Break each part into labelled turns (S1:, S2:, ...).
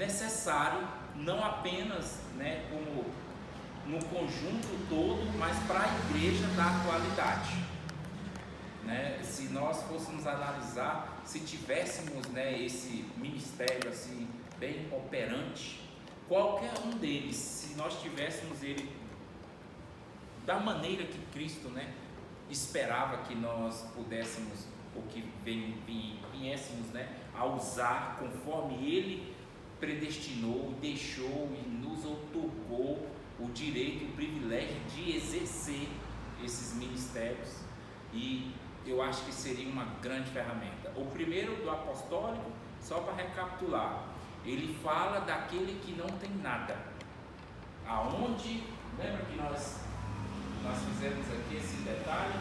S1: necessário, não apenas, né, como no conjunto todo, mas para a igreja da atualidade, né? Se nós fôssemos analisar, se tivéssemos, né, esse ministério assim bem operante, qualquer um deles, se nós tivéssemos ele da maneira que Cristo, né, esperava que nós pudéssemos, ou que viéssemos, né, a usar conforme Ele predestinou, deixou e nos outorgou o direito e o privilégio de exercer esses ministérios, e eu acho que seria uma grande ferramenta. O primeiro, do apostólico, só para recapitular, ele fala daquele que não tem nada. Aonde, lembra que nós fizemos aqui esse detalhe?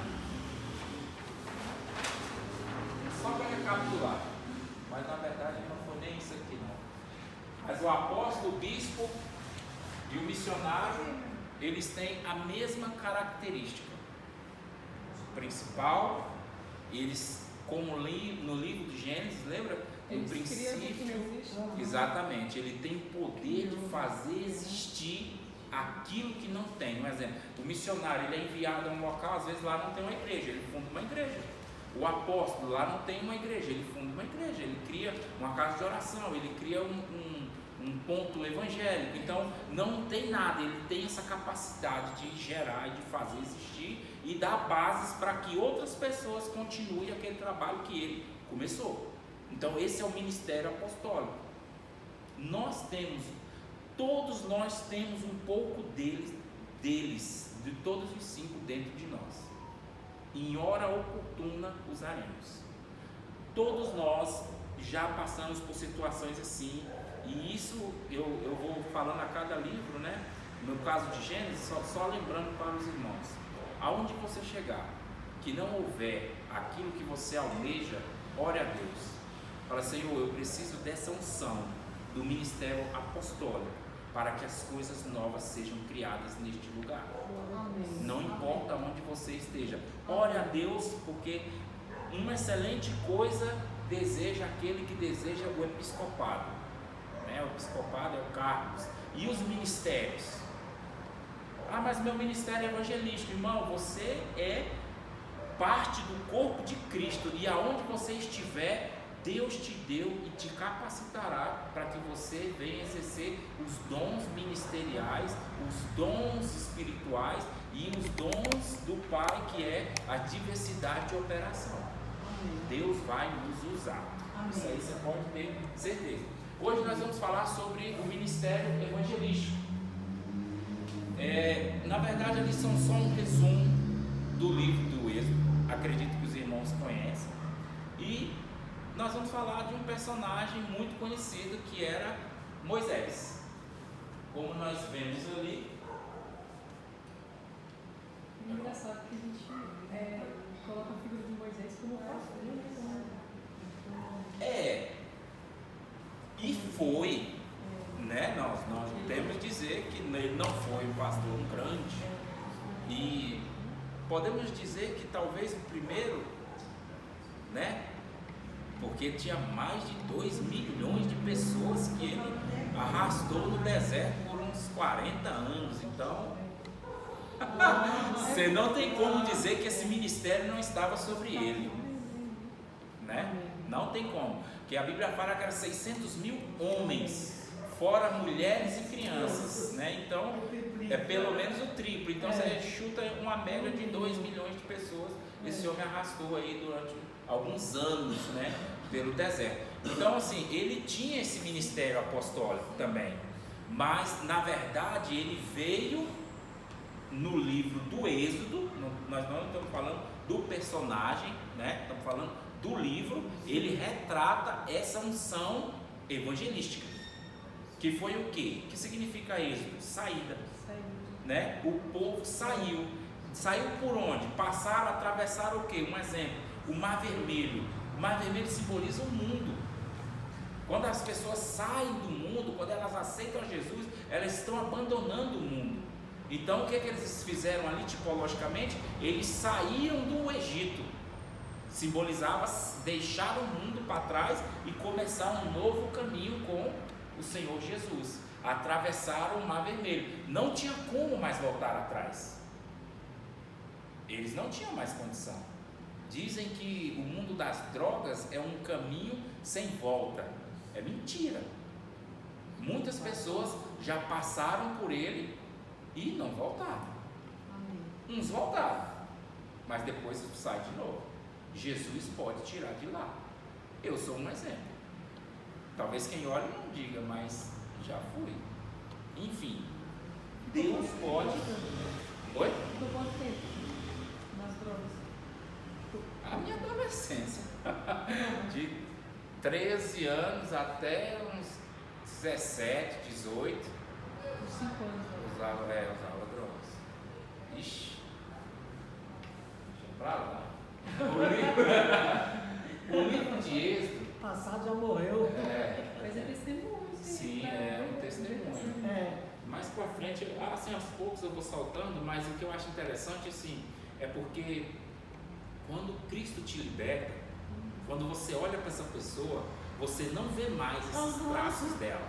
S1: Só para recapitular, mas na verdade não foi nem isso aqui não. Mas o apóstolo, o bispo e o missionário, eles têm a mesma característica principal. Eles, como no livro de Gênesis, lembra? No princípio, exatamente, ele tem poder de fazer existir aquilo que não tem. Um exemplo, o missionário, ele é enviado a um local, às vezes lá não tem uma igreja, ele funda uma igreja. O apóstolo, lá não tem uma igreja, ele funda uma igreja, ele cria uma casa de oração, ele cria um ponto evangélico. Então não tem nada, ele tem essa capacidade de gerar e de fazer existir e dar bases para que outras pessoas continuem aquele trabalho que ele começou. Então esse é o ministério apostólico. Todos nós temos um pouco deles, de todos os 5 dentro de nós. Em hora oportuna usaremos. Todos nós já passamos por situações assim, e isso eu vou falando a cada livro, né? No caso de Gênesis, só lembrando para os irmãos, aonde você chegar, que não houver aquilo que você almeja, ore a Deus. Fala: Senhor, eu preciso dessa unção do ministério apostólico para que as coisas novas sejam criadas neste lugar. Amém. Não importa onde você esteja, ore a Deus, porque uma excelente coisa deseja aquele que deseja o episcopado, né? O episcopado é o cargo. E os ministérios? Ah, mas meu ministério é evangelístico. Irmão, você é parte do corpo de Cristo, e aonde você estiver, Deus te deu e te capacitará para que você venha exercer os dons ministeriais, os dons espirituais e os dons do Pai, que é a diversidade de operação. Amém. Deus vai nos usar. Amém. Isso aí você pode ter certeza. Hoje nós vamos falar sobre o ministério evangelístico. Na verdade, eles são só um resumo do livro do Êxodo. Acredito que os irmãos conhecem. E nós vamos falar de um personagem muito conhecido, que era Moisés. Como nós vemos ali.
S2: É engraçado que a gente coloca a figura de Moisés como pastor.
S1: E foi, né? Nós temos que dizer que ele não foi um pastor grande. E podemos dizer que talvez o primeiro, né? Porque tinha mais de 2 milhões de pessoas que ele arrastou no deserto por uns 40 anos. Então, você não tem como dizer que esse ministério não estava sobre ele, né? Não tem como. Porque a Bíblia fala que eram 600 mil homens, fora mulheres e crianças, né? Então, é pelo menos o triplo. Então, você chuta uma média de 2 milhões de pessoas. Esse homem arrastou aí durante alguns anos, né, pelo deserto. Então, assim, ele tinha esse ministério apostólico também, mas na verdade ele veio no livro do Êxodo. Nós não estamos falando do personagem, né? Estamos falando do livro. Ele retrata essa unção evangelística, que foi o quê? O que significa Êxodo? Saída, né? O povo saiu por onde? Atravessaram o quê? Um exemplo, o Mar Vermelho. O Mar Vermelho simboliza o mundo. Quando as pessoas saem do mundo, quando elas aceitam Jesus, elas estão abandonando o mundo. Então o que eles fizeram ali tipologicamente? Eles saíram do Egito. Simbolizava deixar o mundo para trás e começar um novo caminho com o Senhor Jesus. Atravessaram o Mar Vermelho. Não tinha como mais voltar atrás. Eles não tinham mais condição. Dizem que o mundo das drogas é um caminho sem volta. É mentira. Muitas pessoas já passaram por ele e não voltaram. Uns voltaram, mas depois sai de novo. Jesus pode tirar de lá. Eu sou um exemplo. Talvez quem olhe não diga, mas já fui. Enfim, Deus pode. Oi?
S2: Por quanto tempo? Nas drogas?
S1: A minha adolescência. De 13 anos até uns 17, 18.
S2: Por 5 anos.
S1: Usava drogas. Ixi. Deixa pra lá. O livro de Êxodo.
S3: Passado já morreu.
S2: Mas é testemunho,
S1: Sim, é um testemunho. Mais pra frente, assim, aos poucos eu vou saltando, mas o que eu acho interessante, assim, é porque quando Cristo te liberta, quando você olha para essa pessoa, você não vê mais esses traços dela.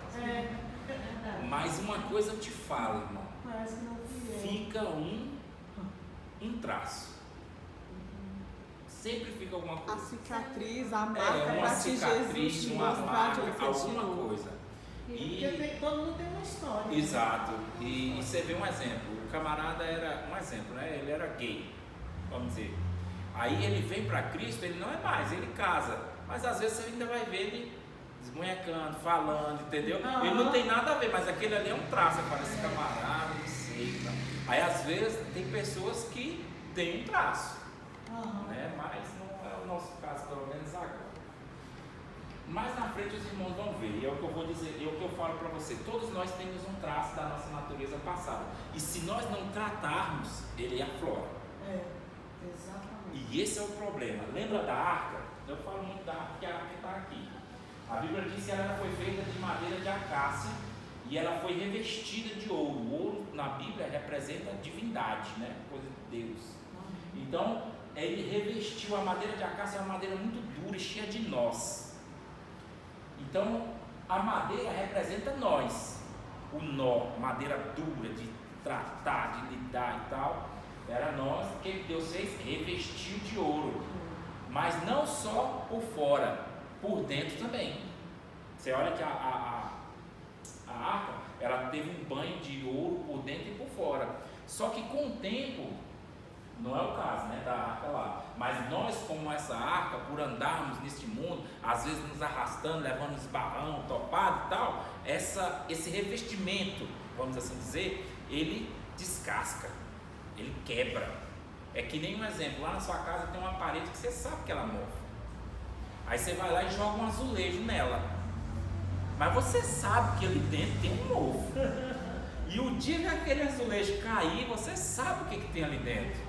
S1: Mas uma coisa eu te falo, irmão.
S3: Parece que não fui eu.
S1: Fica um traço. Sempre fica alguma
S4: A
S1: coisa.
S4: cicatriz, a marca
S1: Uma
S4: para te
S1: cicatriz,
S4: Jesus te
S1: uma
S4: mostrar de
S1: marca,
S4: onde você
S1: alguma
S4: tirou.
S1: coisa.
S3: Porque todo mundo tem uma história. né?
S1: Exato. E você vê um exemplo. O camarada era um exemplo, né? Ele era gay, vamos dizer. Aí ele vem para Cristo, ele não é mais, ele casa. Mas às vezes você ainda vai ver ele desmunhecando, falando, entendeu? Ele não tem nada a ver, mas aquele ali é um traço. Você fala, esse camarada, não sei. Tá? Aí às vezes tem pessoas que têm um traço, né? Mas não é o nosso caso, pelo menos agora. Mais na frente os irmãos vão ver, e é o que eu vou dizer, é o que eu falo para você. Todos nós temos um traço da nossa natureza passada. E se nós não tratarmos, ele aflora.
S3: Exatamente.
S1: E esse é o problema. Lembra da arca? Eu falo muito da arca, porque a arca está aqui. A Bíblia diz que ela foi feita de madeira de acácia e ela foi revestida de ouro. O ouro na Bíblia representa a divindade, né? Coisa de Deus. Então, ele revestiu a madeira de acácia, é uma madeira muito dura e cheia de nós. Então, a madeira representa nós. O nó, madeira dura de tratar, de lidar e tal, era nós. O que Deus fez? Revestiu de ouro. Mas não só por fora, por dentro também. Você olha que a arca, ela teve um banho de ouro por dentro e por fora. Só que com o tempo, não é o caso, né, da arca lá, mas nós, como essa arca, por andarmos neste mundo, às vezes nos arrastando, levando esbarrão, topado e tal, esse revestimento, vamos assim dizer, ele descasca, ele quebra. É que nem um exemplo, lá na sua casa tem uma parede que você sabe que ela mofa. Aí você vai lá e joga um azulejo nela, mas você sabe que ali dentro tem um mofo. E o dia que aquele azulejo cair, você sabe o que tem ali dentro,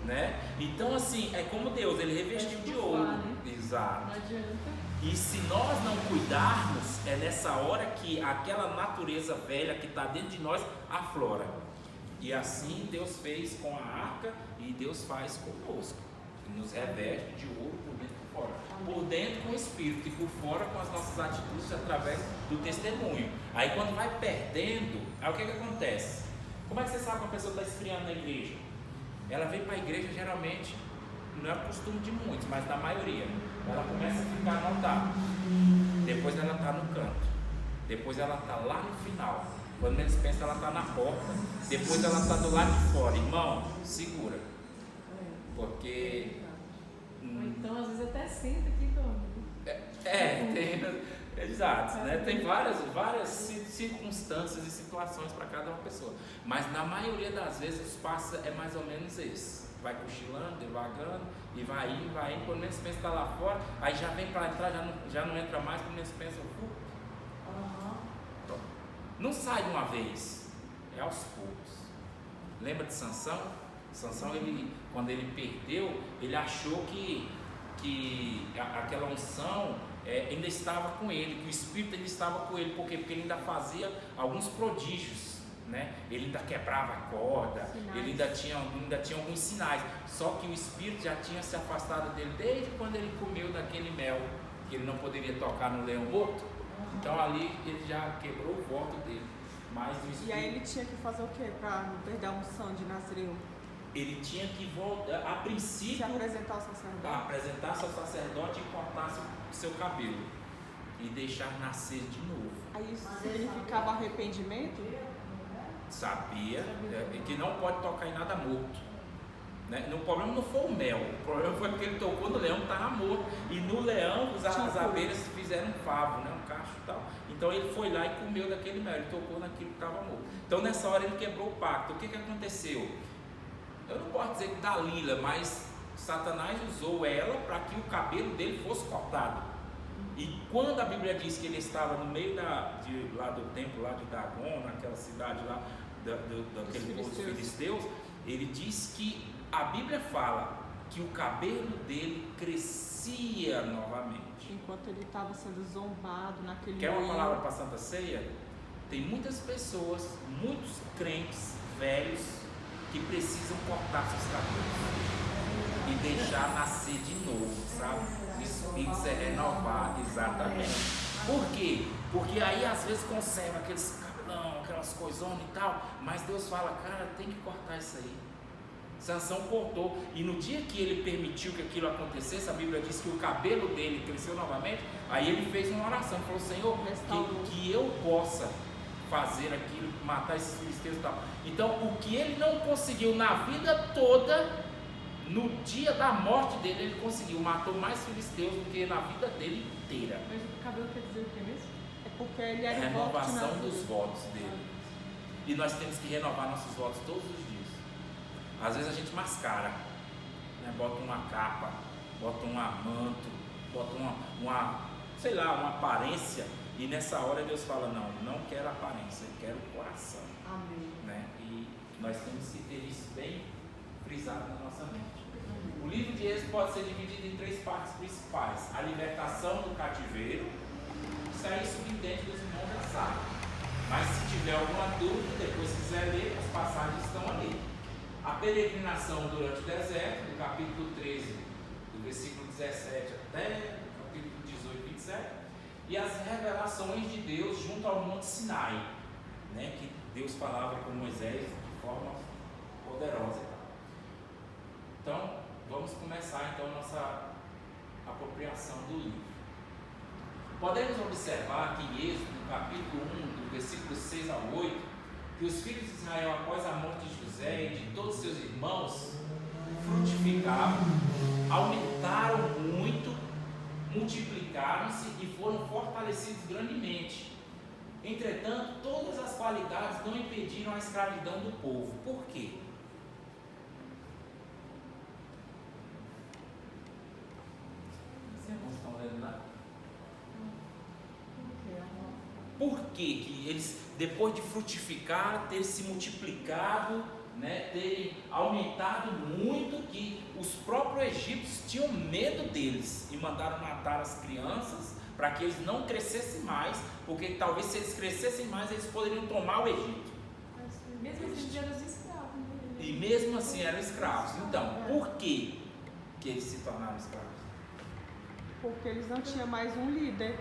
S1: né? Então assim, é como Deus, ele revestiu de ouro.
S2: Né?
S1: Exato.
S2: Não adianta.
S1: E se nós não cuidarmos, é nessa hora que aquela natureza velha que está dentro de nós aflora. E assim Deus fez com a arca e Deus faz conosco. Ele nos reveste de ouro por dentro e por fora. Por dentro com o Espírito e por fora com as nossas atitudes através do testemunho. Aí quando vai perdendo, aí o que acontece? Como é que você sabe que uma pessoa está esfriando na igreja? Ela vem para a igreja geralmente, não é o costume de muitos, mas da maioria. Ela começa a ficar no altar. Depois ela está no canto. Depois ela está lá no final. Quando menos pensa, ela está na porta. Depois ela está do lado de fora. Irmão, segura. Porque...
S2: Ou então, às vezes, até senta aqui,
S1: Exato, né? Tem várias circunstâncias e situações para cada uma pessoa. Mas na maioria das vezes o espaço é mais ou menos esse. Vai cochilando, devagando, e vai indo. Quando menos pensa, está lá fora. Aí já vem para entrar, já não entra mais. Quando menos pensa, não sai de uma vez, é aos poucos. Lembra de Sansão? Sansão, quando ele perdeu, ele achou que aquela unção ainda estava com ele, que o Espírito ainda estava com ele. Por quê? Porque ele ainda fazia alguns prodígios, né? Ele ainda quebrava a corda,
S2: sinais.
S1: Ele ainda tinha alguns sinais. Só que o Espírito já tinha se afastado dele desde quando ele comeu daquele mel, que ele não poderia tocar no leão morto. Então ali ele já quebrou o voto dele. Mas o
S4: E aí ele tinha que fazer o quê para não perder a unção de Nazireu?
S1: Ele tinha que voltar, a
S4: Se
S1: princípio,
S4: apresentar ao sacerdote?
S1: apresentar-se ao sacerdote e cortar seu cabelo e deixar nascer de novo.
S4: Aí isso significava arrependimento?
S1: Sabia que não pode tocar em nada morto. Né? O problema não foi o mel, o problema foi porque ele tocou no leão que estava morto. E no leão as abelhas fizeram um favo, né? Um cacho e tal. Então ele foi lá e comeu daquele mel, ele tocou naquilo que estava morto. Então nessa hora ele quebrou o pacto. O que aconteceu? Eu não posso dizer que Dalila, mas Satanás usou ela para que o cabelo dele fosse cortado. E quando a Bíblia diz que ele estava no meio lá do templo lá de Dagon, naquela cidade lá daquele povo dos filisteus, ele diz que a Bíblia fala que o cabelo dele crescia novamente.
S4: Enquanto ele estava sendo zombado naquele
S1: Quer uma
S4: meio.
S1: palavra para a Santa Ceia? Tem muitas pessoas, muitos crentes velhos que precisam cortar seus cabelos e deixar nascer de novo, sabe? O espírito ser renovado, exatamente. Por quê? Porque aí às vezes conserva aqueles cabelão, aquelas coisonas e tal, mas Deus fala, cara, tem que cortar isso aí. Sansão cortou, e no dia que ele permitiu que aquilo acontecesse, a Bíblia diz que o cabelo dele cresceu novamente. Aí ele fez uma oração, falou, Senhor, que eu possa fazer aquilo, matar esses filisteus e tal. Então o que ele não conseguiu na vida toda, no dia da morte dele ele conseguiu, matou mais filisteus do que na vida dele inteira.
S2: Mas o cabelo quer dizer o que mesmo?
S4: É porque ele
S1: É a
S4: era o voto de
S1: renovação
S4: Nazireu.
S1: dos votos dele. E nós temos que renovar nossos votos todos os dias. Às vezes a gente mascara, né? Bota uma capa, bota um manto, bota sei lá, uma aparência, e nessa hora Deus fala, não quero aparência, eu quero o coração.
S3: Amém.
S1: Né? E nós temos que ter isso bem frisado na nossa mente. O livro de Êxodo pode ser dividido em 3 partes principais: a libertação do cativeiro. Isso aí subentende dos irmãos já sabem, mas se tiver alguma dúvida, depois se quiser ler, as passagens estão ali. A peregrinação durante o deserto, do capítulo 13, do versículo 17 até o capítulo 18 e 27, e as revelações de Deus junto ao Monte Sinai, né, que Deus falava com Moisés de forma poderosa. Então, vamos começar então a nossa apropriação do livro. Podemos observar que em Êxodo, no capítulo 1, do versículo 6 ao 8, que os filhos de Israel, após a morte de José e de todos seus irmãos, frutificaram, aumentaram muito, multiplicaram-se e foram fortalecidos grandemente. Entretanto, todas as qualidades não impediram a escravidão do povo. Por quê? Vocês estão lendo lá? Por quê? Que eles, depois de frutificar, terem se multiplicado, né, terem aumentado muito, que os próprios egípcios tinham medo deles e mandaram matar as crianças para que eles não crescessem mais, porque talvez se eles crescessem mais, eles poderiam tomar o Egito.
S2: Mesmo assim, eram os escravos. Né?
S1: E mesmo assim eram escravos. Então, por que eles se tornaram escravos?
S4: Porque eles não tinham mais um líder.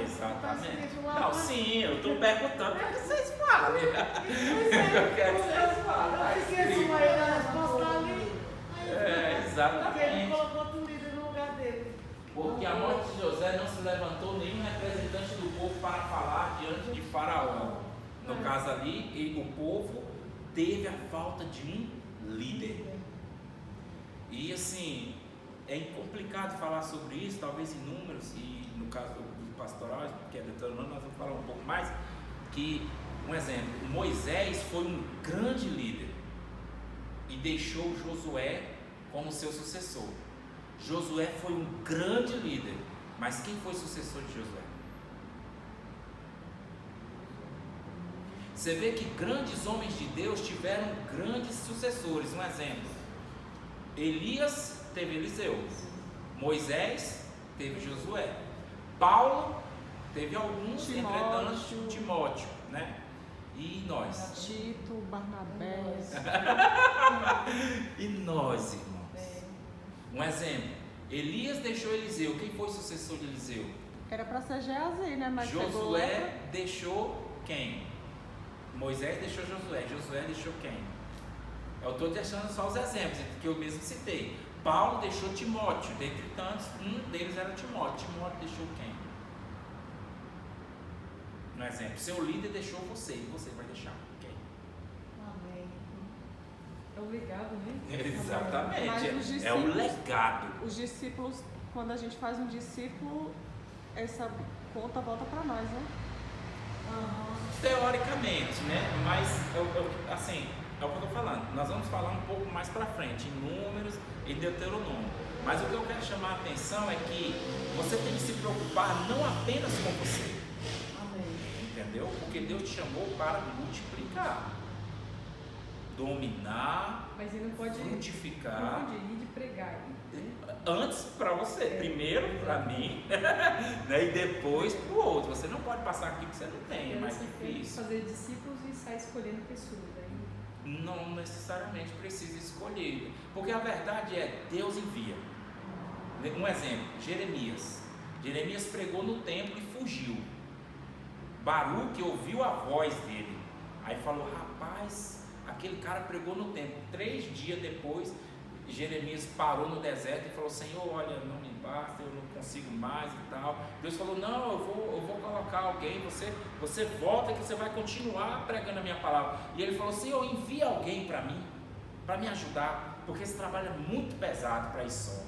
S1: Exatamente. Não, sim, eu estou perguntando para que vocês falem. Eu quero que vocês falem.
S3: Eu esqueci uma aí da resposta ali.
S1: Exatamente.
S3: Porque ele colocou outro líder no lugar dele.
S1: Porque a morte de José não se levantou nenhum representante do povo para falar diante de Faraó. No caso ali, o povo teve a falta de um líder. E assim, é complicado falar sobre isso, talvez em números, e no caso do pastoral, que é Deuteronômio, nós vamos falar um pouco mais, que, um exemplo, Moisés foi um grande líder e deixou Josué como seu sucessor. Josué foi um grande líder, mas quem foi sucessor de Josué? Você vê que grandes homens de Deus tiveram grandes sucessores. Um exemplo, Elias teve Eliseu, Moisés teve Josué, Paulo teve alguns, entretanto Timóteo, né? E nós?
S4: Tito, Barnabé.
S1: E nós, irmãos? Um exemplo, Elias deixou Eliseu. Quem foi o sucessor de Eliseu?
S4: Era para ser Geazi, né? Mas
S1: Josué deixou quem? Moisés deixou Josué. Josué deixou quem? Eu estou deixando só os exemplos que eu mesmo citei. Paulo deixou Timóteo, dentre tantos, um deles era Timóteo. Timóteo deixou quem? Um exemplo, seu líder deixou você, e você vai deixar quem?
S3: Amém.
S2: É o legado, né?
S1: Exatamente,
S4: Mas os
S1: é o
S4: discípulos-
S1: legado.
S4: Os discípulos, quando a gente faz um discípulo, essa conta volta para nós, né?
S1: Teoricamente, né? Mas, assim, é o que eu estou falando. Nós vamos falar um pouco mais para frente, em Números e Deuteronômio. Mas o que eu quero chamar a atenção é que você tem que se preocupar não apenas com você,
S3: Amém.
S1: entendeu? Porque Deus te chamou para multiplicar, dominar,
S2: Mas ele não pode
S1: frutificar.
S2: confundir de pregar.
S1: Antes para você, primeiro para mim, né? E depois para o outro. Você não pode passar aquilo que você não tem, é mais
S2: Você tem que
S1: difícil.
S2: fazer discípulos e sair escolhendo pessoas. Aí.
S1: Não necessariamente precisa escolher, porque a verdade é Deus envia. Um exemplo, Jeremias. Jeremias pregou no templo e fugiu. Baruque ouviu a voz dele. Aí falou: rapaz, aquele cara pregou no templo. 3 dias depois, Jeremias parou no deserto e falou: Senhor, olha, não me basta, eu não consigo mais e tal. Deus falou: não, eu vou colocar alguém, você volta que você vai continuar pregando a minha palavra. E ele falou: Senhor, envia alguém para mim, para me ajudar, porque esse trabalho é muito pesado para ir só.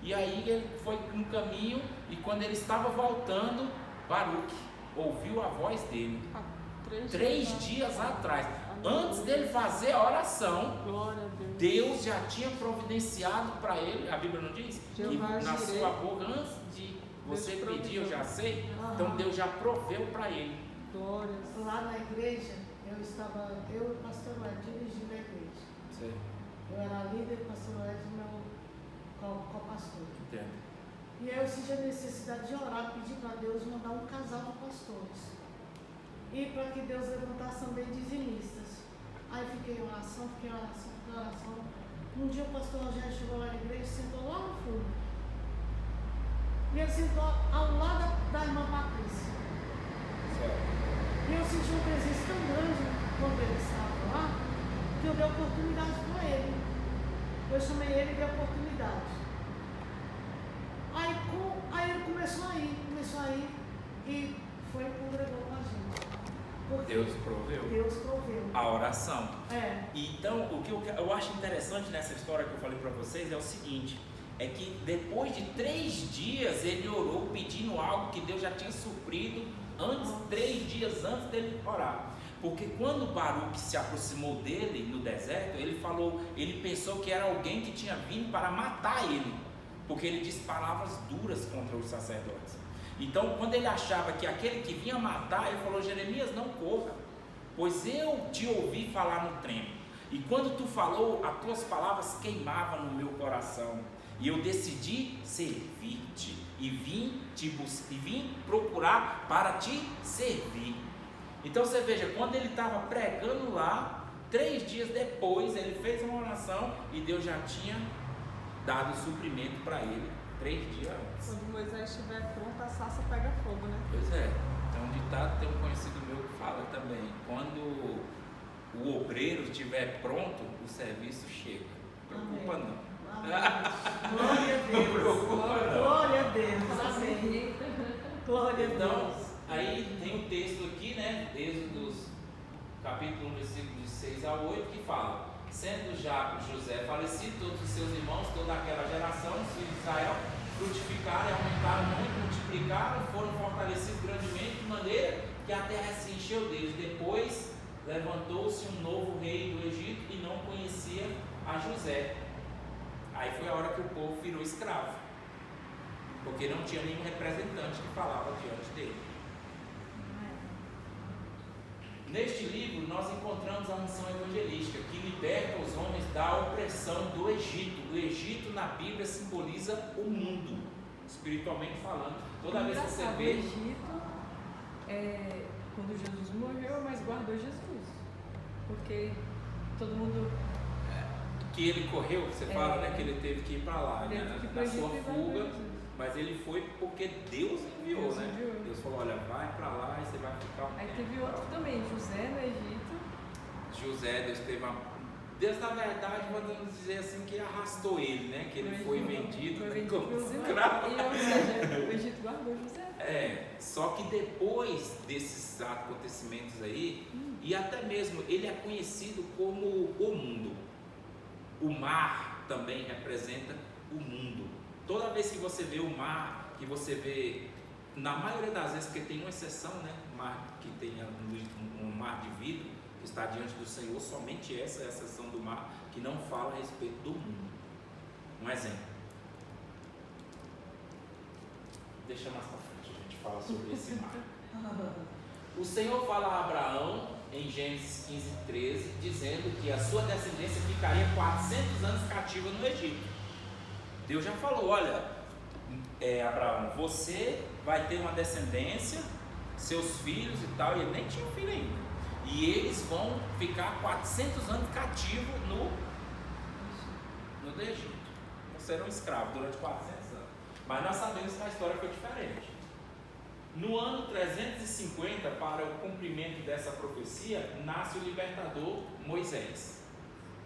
S1: E aí ele foi no caminho, e quando ele estava voltando, Baruque ouviu a voz dele. 3 dias atrás, antes dele fazer a oração,
S4: Glória a Deus.
S1: Deus já tinha providenciado para ele. A Bíblia não diz que
S4: Jeová
S1: na
S4: Jireh.
S1: sua boca, antes de você
S4: Deus
S1: pedir, eu já sei.
S3: Aham.
S1: Então Deus já proveu para ele.
S4: Glórias.
S3: Lá na igreja, eu e o pastor Ed dirigindo a igreja. Eu era líder, o pastor Ed, meu co-pastor.
S1: Entende?
S3: E aí eu senti a necessidade de orar, pedir para Deus mandar um casal de pastores. E para que Deus levantasse também dizimistas. Aí fiquei em oração. Um dia o pastor Rogério chegou lá na igreja e sentou lá no fundo. E ele sentou ao lado da irmã Patrícia. E eu senti uma presença tão grande quando ele estava lá, que eu dei oportunidade para ele. Eu chamei ele e dei oportunidade. Aí ele começou a ir e foi e congregou com a gente. Porque
S1: Deus proveu
S3: Deus proveu.
S1: a oração.
S3: É.
S1: Então, o que eu acho interessante nessa história que eu falei para vocês é o seguinte: é que depois de 3 dias ele orou pedindo algo que Deus já tinha suprido antes, 3 dias antes dele orar. Porque quando Baruque se aproximou dele no deserto, ele pensou que era alguém que tinha vindo para matar ele, porque ele disse palavras duras contra os sacerdotes. Então, quando ele achava que aquele que vinha matar, ele falou: Jeremias, não corra, pois eu te ouvi falar no templo, e quando tu falou, as tuas palavras queimavam no meu coração, e eu decidi servir-te, e vim procurar para te servir. Então você veja, quando ele estava pregando lá, 3 dias depois ele fez uma oração e Deus já tinha dado suprimento para ele 3 dias antes.
S4: Quando Moisés estiver pronto, a sarça pega fogo, né?
S1: Pois é, tem um ditado, tem um conhecido meu que fala também: quando o obreiro estiver pronto, o serviço chega. Não preocupa
S3: Amém.
S1: não.
S3: Glória a Deus.
S1: Não preocupa não.
S3: Glória a Deus. Amém. Glória a
S1: Então,
S3: Deus.
S1: aí tem um texto aqui, né? Êxodo capítulo 1, versículo de 6 a 8, que fala: sendo já José falecido, todos os seus irmãos, toda aquela geração, os filhos de Israel, frutificaram, aumentaram muito, multiplicaram, foram fortalecidos grandemente, de maneira que a terra se encheu deles. Depois levantou-se um novo rei do Egito e não conhecia a José. Aí foi a hora que o povo virou escravo, porque não tinha nenhum representante que falava diante dele. Neste livro nós encontramos a missão evangelística que liberta os homens da opressão do Egito. O Egito na Bíblia simboliza o mundo, espiritualmente falando. Toda vez que você
S2: Engraçado,
S1: vê...
S2: o Egito, quando Jesus morreu, mas guardou Jesus. Porque todo mundo...
S1: que ele correu, você fala, né, que ele teve que ir para lá,
S2: Ele
S1: né,
S2: teve que ir
S1: na
S2: pro Egito
S1: sua
S2: e
S1: fuga,
S2: guardou Jesus.
S1: mas ele foi porque Deus enviou,
S2: Deus
S1: né?
S2: enviou.
S1: Deus falou, olha, vai para lá e você vai ficar um
S2: Aí
S1: tempo.
S2: teve outro também, José no Egito.
S1: José, Deus teve uma... Deus, na verdade, podemos dizer assim, que arrastou ele, né? Que ele foi vendido,
S2: Foi
S1: né,
S2: vendido
S1: como
S2: pelos
S1: escravo.
S2: irmãos. Ou seja, o Egito guardou José.
S1: Só que depois desses acontecimentos aí, e até mesmo ele é conhecido como o mundo. O mar também representa o mundo. Toda vez que você vê o mar, que você vê, na maioria das vezes, porque tem uma exceção, né? Mar que tem um mar de vidro, que está diante do Senhor, somente essa é a exceção do mar, que não fala a respeito do mundo. Um exemplo. Deixa mais para frente, a gente fala sobre esse mar. O Senhor fala a Abraão, em Gênesis 15:13, dizendo que a sua descendência ficaria 400 anos cativa no Egito. Deus já falou, olha, Abraão, você vai ter uma descendência, seus filhos e tal, e ele nem tinha filho ainda. E eles vão ficar 400 anos cativos no Egito. Não serão escravos durante 400 anos. Mas nós sabemos que a história foi diferente. No ano 350, para o cumprimento dessa profecia, nasce o libertador Moisés.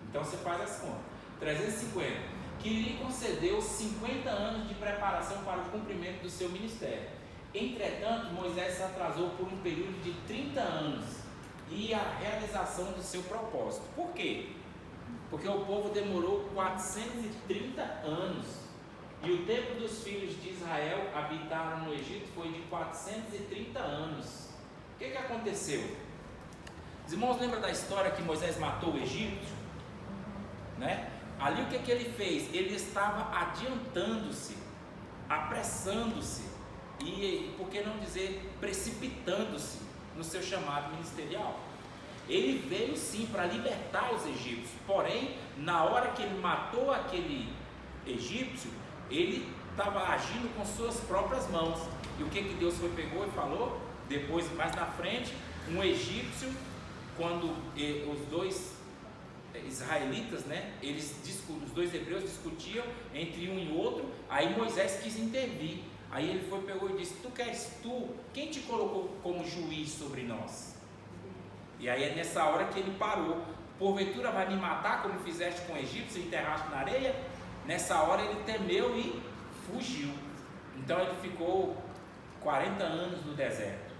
S1: Então você faz as contas. 350, que lhe concedeu 50 anos de preparação para o cumprimento do seu ministério. Entretanto, Moisés se atrasou por um período de 30 anos e a realização do seu propósito. Por quê? Porque o povo demorou 430 anos. E o tempo dos filhos de Israel habitaram no Egito foi de 430 anos. O que aconteceu? Os irmãos lembram da história que Moisés matou o egípcio? Né? Ali o que ele fez? Ele estava adiantando-se, apressando-se e, por que não dizer, precipitando-se no seu chamado ministerial. Ele veio sim para libertar os egípcios, porém, na hora que ele matou aquele egípcio, ele estava agindo com suas próprias mãos. E o que Deus pegou e falou? Depois, mais na frente, um egípcio, quando os dois israelitas, né, os dois hebreus discutiam entre um e outro, aí Moisés quis intervir. Aí ele pegou e disse, quem te colocou como juiz sobre nós? E aí é nessa hora que ele parou. Porventura vai me matar como fizeste com o egípcio e enterraste na areia? Nessa hora ele temeu e fugiu. Então ele ficou 40 anos no deserto.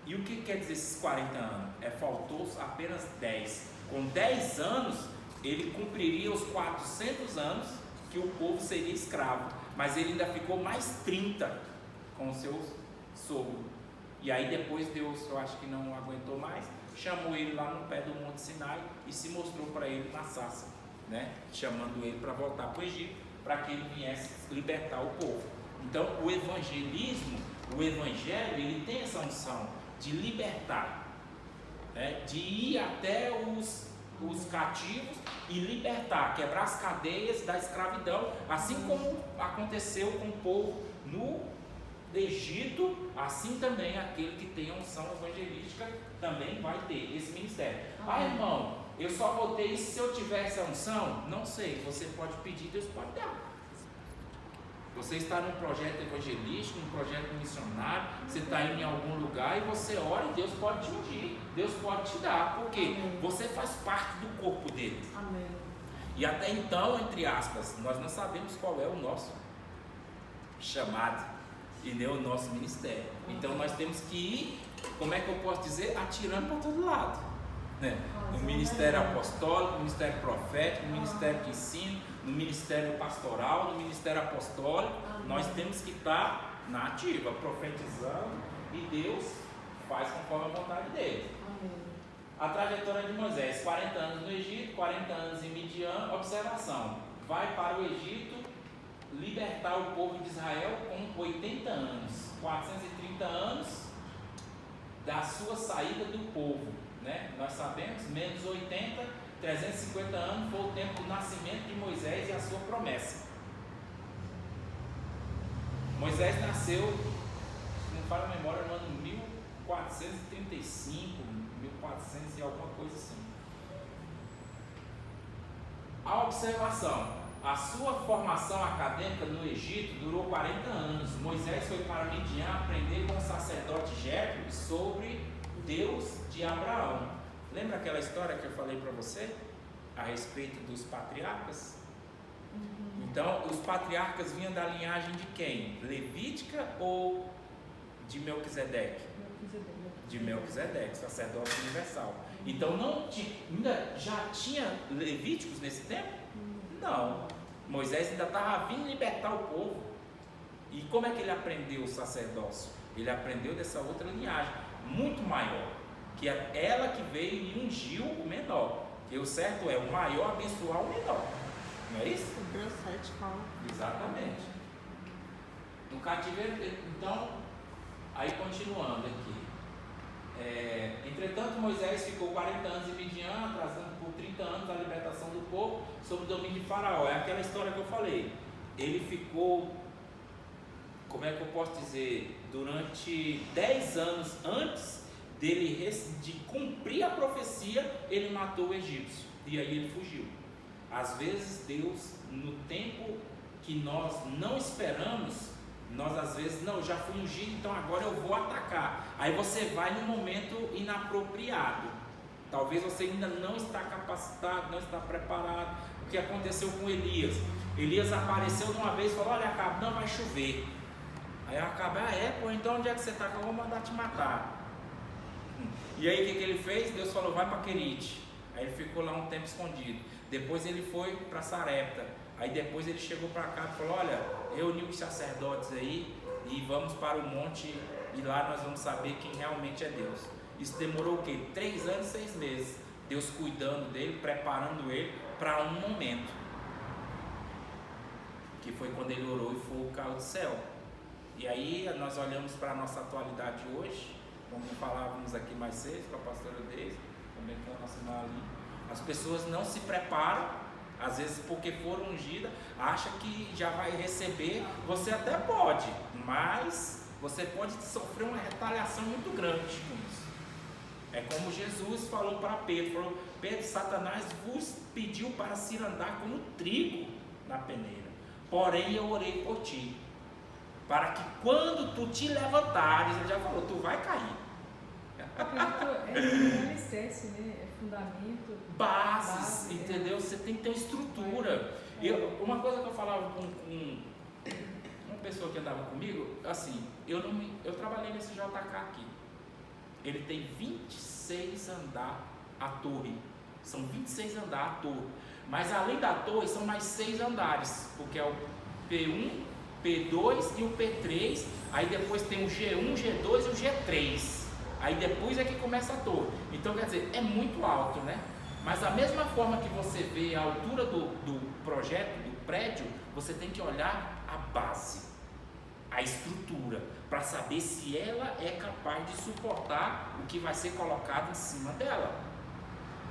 S1: E o que quer dizer esses 40 anos? Faltou apenas 10. Com 10 anos ele cumpriria os 400 anos que o povo seria escravo. Mas ele ainda ficou mais 30 com o seu sogro. E aí depois Deus, eu acho que não aguentou mais, chamou ele lá no pé do Monte Sinai e se mostrou para ele na sarça, né? Chamando ele para voltar para o Egito, para que ele viesse libertar o povo. Então o evangelismo, o evangelho, ele tem essa unção de libertar, né? De ir até os cativos e libertar, quebrar as cadeias da escravidão, assim como aconteceu com o povo no Egito, assim também aquele que tem a unção evangelística também vai ter esse ministério. Irmão, eu só vou ter isso se eu tivesse a unção? Não sei, você pode pedir, Deus pode dar. Você está num projeto evangelístico, num projeto missionário, você está indo em algum lugar e você ora e Deus pode te ungir, Deus pode te dar, porque você faz parte do corpo dele.
S3: Amém.
S1: E até então, entre aspas, nós não sabemos qual é o nosso chamado e nem o nosso ministério. Então nós temos que ir, como é que eu posso dizer, atirando para todo lado, né? No ministério apostólico, no ministério profético, no ministério de ensino, no ministério pastoral, no ministério apostólico. Nós temos que estar na ativa, profetizando, e Deus faz conforme a vontade dele. A trajetória de Moisés, 40 anos no Egito, 40 anos em Midian. Observação, vai para o Egito libertar o povo de Israel com 80 anos, 430 anos da sua saída do povo, né? Nós sabemos, menos 80, 350 anos foi o tempo do nascimento de Moisés e a sua promessa. Moisés nasceu, se não falha a memória, no ano 1435, 1400 e alguma coisa assim. A observação, a sua formação acadêmica no Egito durou 40 anos. Moisés foi para Midian aprender com o sacerdote Jetro sobre Deus de Abraão. Lembra aquela história que eu falei para você a respeito dos patriarcas? Então, os patriarcas vinham da linhagem de quem? Levítica ou de Melquisedeque? De Melquisedeque, sacerdote universal. Então, ainda já tinha levíticos nesse tempo? Não. Moisés ainda estava vindo libertar o povo. E como é que ele aprendeu o sacerdócio? Ele aprendeu dessa outra linhagem, muito maior, que é ela que veio e ungiu o menor. E o certo é o maior abençoar o menor. Não é isso?
S4: Hebreus 7 fala.
S1: Exatamente. No cativeiro, então, aí continuando aqui. Entretanto, Moisés ficou 40 anos em Midian, atrasando por 30 anos a libertação do povo sob o domínio de Faraó. É aquela história que eu falei. Ele ficou, como é que eu posso dizer, durante 10 anos antes de cumprir a profecia, ele matou o egípcio. E aí ele fugiu. Às vezes Deus, no tempo que nós não esperamos, nós às vezes, não, já fui ungido, então agora eu vou atacar. Aí você vai num momento inapropriado. Talvez você ainda não está capacitado, não está preparado. O que aconteceu com Elias? Elias apareceu de uma vez e falou: olha, Acabe, não vai chover. Aí Acabe, então onde é que você está? Que eu vou mandar te matar. E aí o que ele fez? Deus falou: vai para Querite. Aí ele ficou lá um tempo escondido. Depois ele foi para Sarepta. Aí depois ele chegou para cá e falou: olha, reuniu os sacerdotes aí e vamos para o monte e lá nós vamos saber quem realmente é Deus. Isso demorou o quê? 3 anos e 6 meses. Deus cuidando dele, preparando ele para um momento. Que foi quando ele orou e fogo caiu do céu. E aí nós olhamos para a nossa atualidade hoje, como falávamos aqui mais cedo com a pastora Deise, também com a nossa irmã ali. As pessoas não se preparam, às vezes porque foram ungidas, acha que já vai receber. Você até pode, mas você pode sofrer uma retaliação muito grande com isso. É como Jesus falou para Pedro, falou: Pedro, Satanás vos pediu para se andar como trigo na peneira, porém eu orei por ti, para que quando tu te levantares, ele já falou, tu vai cair.
S2: É alicerce, né? É fundamento.
S1: Bases, entendeu? Você tem que ter estrutura. Uma coisa que eu falava com uma pessoa que andava comigo, assim, eu trabalhei nesse JK aqui. Ele tem 26 andares a torre. São 26 andares a torre. Mas além da torre, são mais 6 andares, porque é o P1, P2 e o P3. Aí depois tem o G1, G2 e o G3. Aí depois é que começa a torre. Então quer dizer, é muito alto, né? Mas da mesma forma que você vê a altura do projeto, do prédio, você tem que olhar a base, a estrutura, para saber se ela é capaz de suportar o que vai ser colocado em cima dela.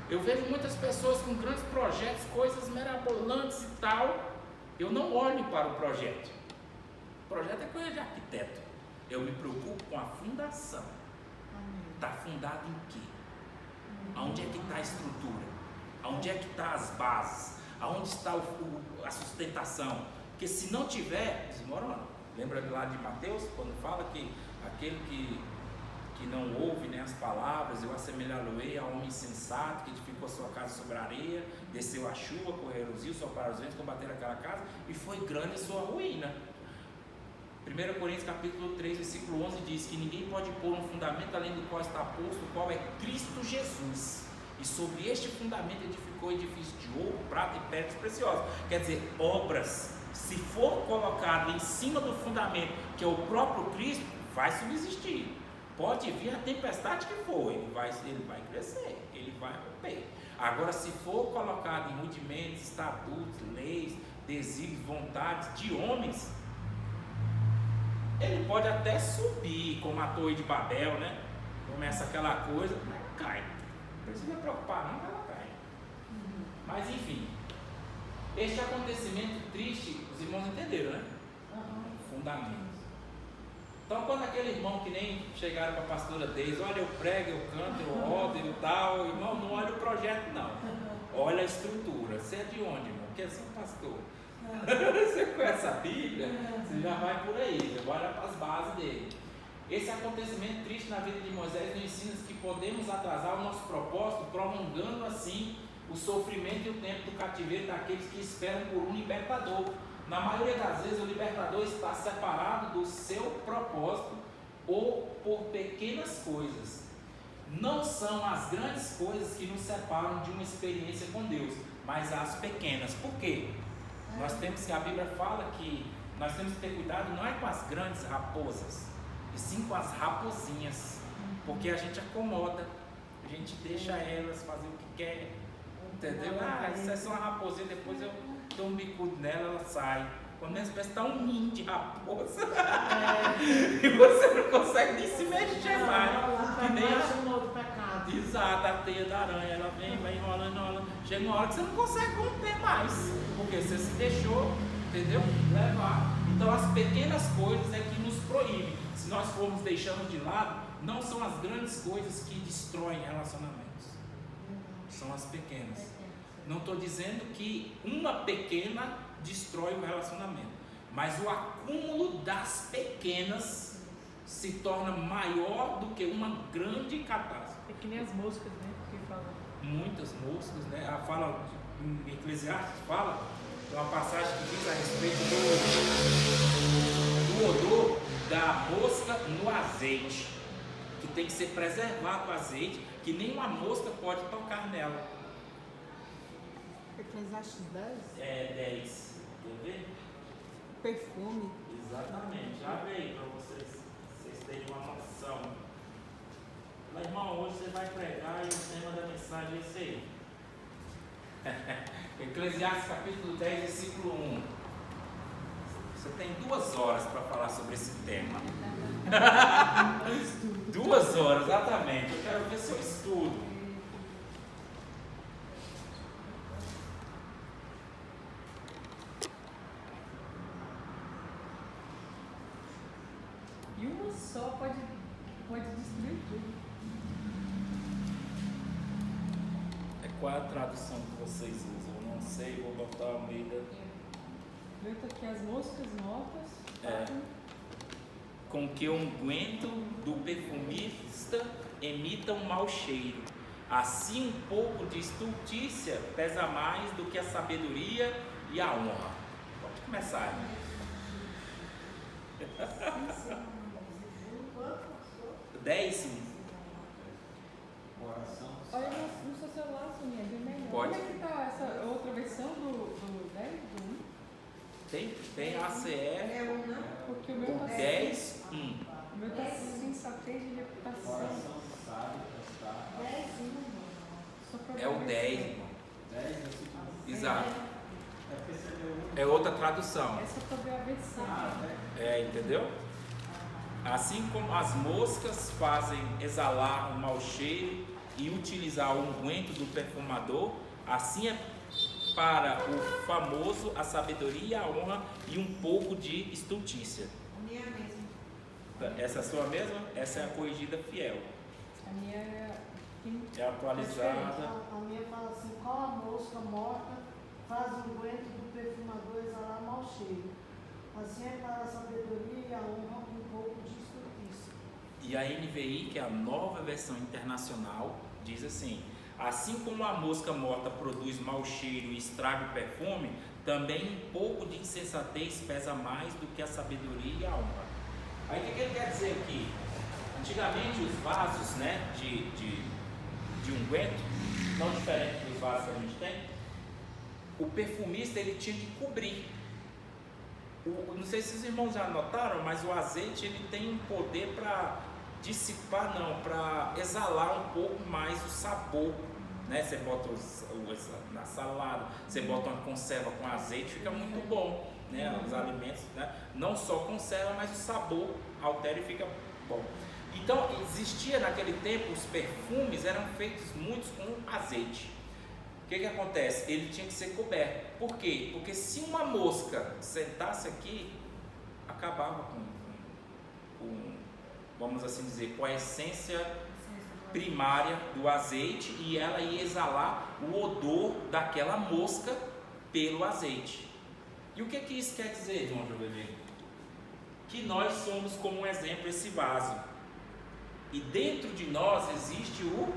S1: Eu vejo muitas pessoas com grandes projetos, coisas mirabolantes e tal. Eu não olho para o projeto. O projeto é coisa de arquiteto. Eu me preocupo com a fundação. Está fundado em quê? Aonde é que está a estrutura? Aonde é que está as bases? Aonde está a sustentação? Porque se não tiver, desmorona. Lembra lá de Mateus, quando fala que aquele que não ouve, né, as palavras, eu assemelhá-lo-ei a homem insensato que edificou a sua casa sobre a areia, desceu a chuva, correram os rios, sopraram os ventos, combateram aquela casa e foi grande a sua ruína. 1 Coríntios capítulo 3, versículo 11 diz que ninguém pode pôr um fundamento além do qual está posto, o qual é Cristo Jesus. E sobre este fundamento edificou edifício de ouro, prata e pedras preciosas. Quer dizer, obras, se for colocado em cima do fundamento, que é o próprio Cristo, vai subsistir. Pode vir a tempestade que for, ele vai crescer, ele vai romper. Agora, se for colocado em rudimentos, estatutos, leis, desígnios, vontades de homens, ele pode até subir, como a Torre de Babel, né? Começa aquela coisa, mas cai. Não precisa preocupar não, ela cai. Mas enfim, este acontecimento triste, os irmãos entenderam, né? Fundamentos. Então, quando aquele irmão que nem chegaram para a pastora Deise, olha, eu prego, eu canto, eu rodo e tal, irmão, não olha o projeto não, olha a estrutura. Você é de onde, irmão? Porque eu sou pastor. Você conhece a Bíblia, você já vai por aí, já vai olhar para as bases dele. Esse acontecimento triste na vida de Moisés nos ensina que podemos atrasar o nosso propósito, prolongando assim o sofrimento e o tempo do cativeiro daqueles que esperam por um libertador. Na maioria das vezes o libertador está separado do seu propósito ou por pequenas coisas. Não são as grandes coisas que nos separam de uma experiência com Deus, mas as pequenas. Por quê? Nós temos que, a Bíblia fala que nós temos que ter cuidado não é com as grandes raposas, e sim com as raposinhas, porque a gente acomoda, a gente deixa elas fazer o que quer, entendeu? Ah, isso é só uma raposinha, depois eu dou um bicudo nela, ela sai. Quando a espécie está um ninho de raposa e você não consegue nem se mexer mais, que nem a... Exato, a teia da aranha, ela vem, vai enrolando, enrolando. Chega uma hora que você não consegue romper mais, porque você se deixou, entendeu? Levar. Então as pequenas coisas é que nos proíbem. Se nós formos deixando de lado, não são as grandes coisas que destroem relacionamentos, são as pequenas. Não estou dizendo que uma pequena destrói o relacionamento, mas o acúmulo das pequenas se torna maior do que uma grande catástrofe.
S2: É que nem as moscas, né? Que falam.
S1: Muitas moscas, né? A fala em Eclesiastes fala, tem uma passagem que diz a respeito do odor da mosca no azeite, que tem que ser preservado o azeite, que nenhuma mosca pode tocar nela.
S4: Eclesiastes 10?
S1: É 10. Quer ver?
S4: Perfume.
S1: Exatamente. Abre aí para vocês terem uma noção. Mas, irmão, hoje você vai pregar e o tema da mensagem é esse aí. Eclesiastes capítulo 10, versículo 1. Você tem 2 horas para falar sobre esse tema. 2 horas, exatamente. Eu quero ver seu estudo.
S2: E uma só pode destruir tudo.
S1: Qual é a tradução que vocês usam? Eu não sei, vou botar ao meio da...
S2: Eu tô aqui as moscas mortas.
S1: É. Com que o unguento do perfumista emita um mau cheiro. Assim um pouco de estultícia pesa mais do que a sabedoria e a honra. Pode começar. 10.
S2: Olha no seu celular, Soninha, bem melhor.
S1: Pode.
S2: Como é que tá essa outra versão do 10, do 1?
S1: Tem ACF
S3: É um, né?
S2: Porque o meu tá
S1: 10, 1.
S2: O meu tá sensatez de reputação. Só pra
S1: É o
S2: ver
S1: 10,
S2: se-
S1: irmão. Exato. É outra tradução.
S2: Essa pra ver a versão.
S1: Entendeu? Assim como as moscas fazem exalar um mau cheiro e utilizar o unguento do perfumador, assim é para o famoso a sabedoria, a honra e um pouco de estultícia.
S3: A minha mesmo.
S1: Essa é a sua mesma? Essa é a corrigida fiel.
S2: A minha é.
S1: É atualizada.
S3: A minha fala assim, qual a mosca morta faz o unguento do perfumador exalar mau cheiro. Assim é para a sabedoria e a honra um pouco de estultícia.
S1: E a NVI, que é a nova versão internacional, diz assim: assim como a mosca morta produz mau cheiro e estraga o perfume, também um pouco de insensatez pesa mais do que a sabedoria e a honra. Aí o que ele quer dizer aqui? Antigamente os vasos, né, de unguento, não diferente dos vasos que a gente tem, o perfumista ele tinha que cobrir. Não sei se os irmãos já notaram, mas o azeite ele tem um poder para dissipar, não, para exalar um pouco mais o sabor, né? Você bota na salada, você bota uma conserva com azeite, fica muito bom, né? Os alimentos, né? Não só conserva, mas o sabor altera e fica bom. Então existia naquele tempo, os perfumes eram feitos muitos com azeite. O que acontece? Ele tinha que ser coberto. Por quê? Porque se uma mosca sentasse aqui, acabava vamos assim dizer, com a essência primária do azeite, e ela ia exalar o odor daquela mosca pelo azeite. E o que isso quer dizer, irmão Jovelino? Que nós somos como um exemplo esse vaso, e dentro de nós existe o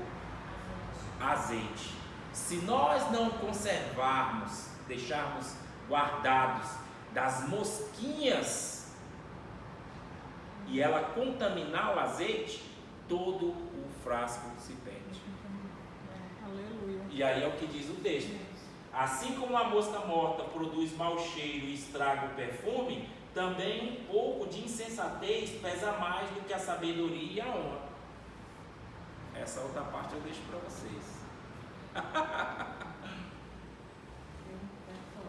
S1: azeite. Se nós não conservarmos, deixarmos guardados das mosquinhas e ela contaminar o azeite, todo o frasco se perde.
S4: Aleluia.
S1: E aí é o que diz o texto: assim como a mosca morta produz mau cheiro e estraga o perfume, também um pouco de insensatez pesa mais do que a sabedoria e a honra. Essa outra parte eu deixo para vocês.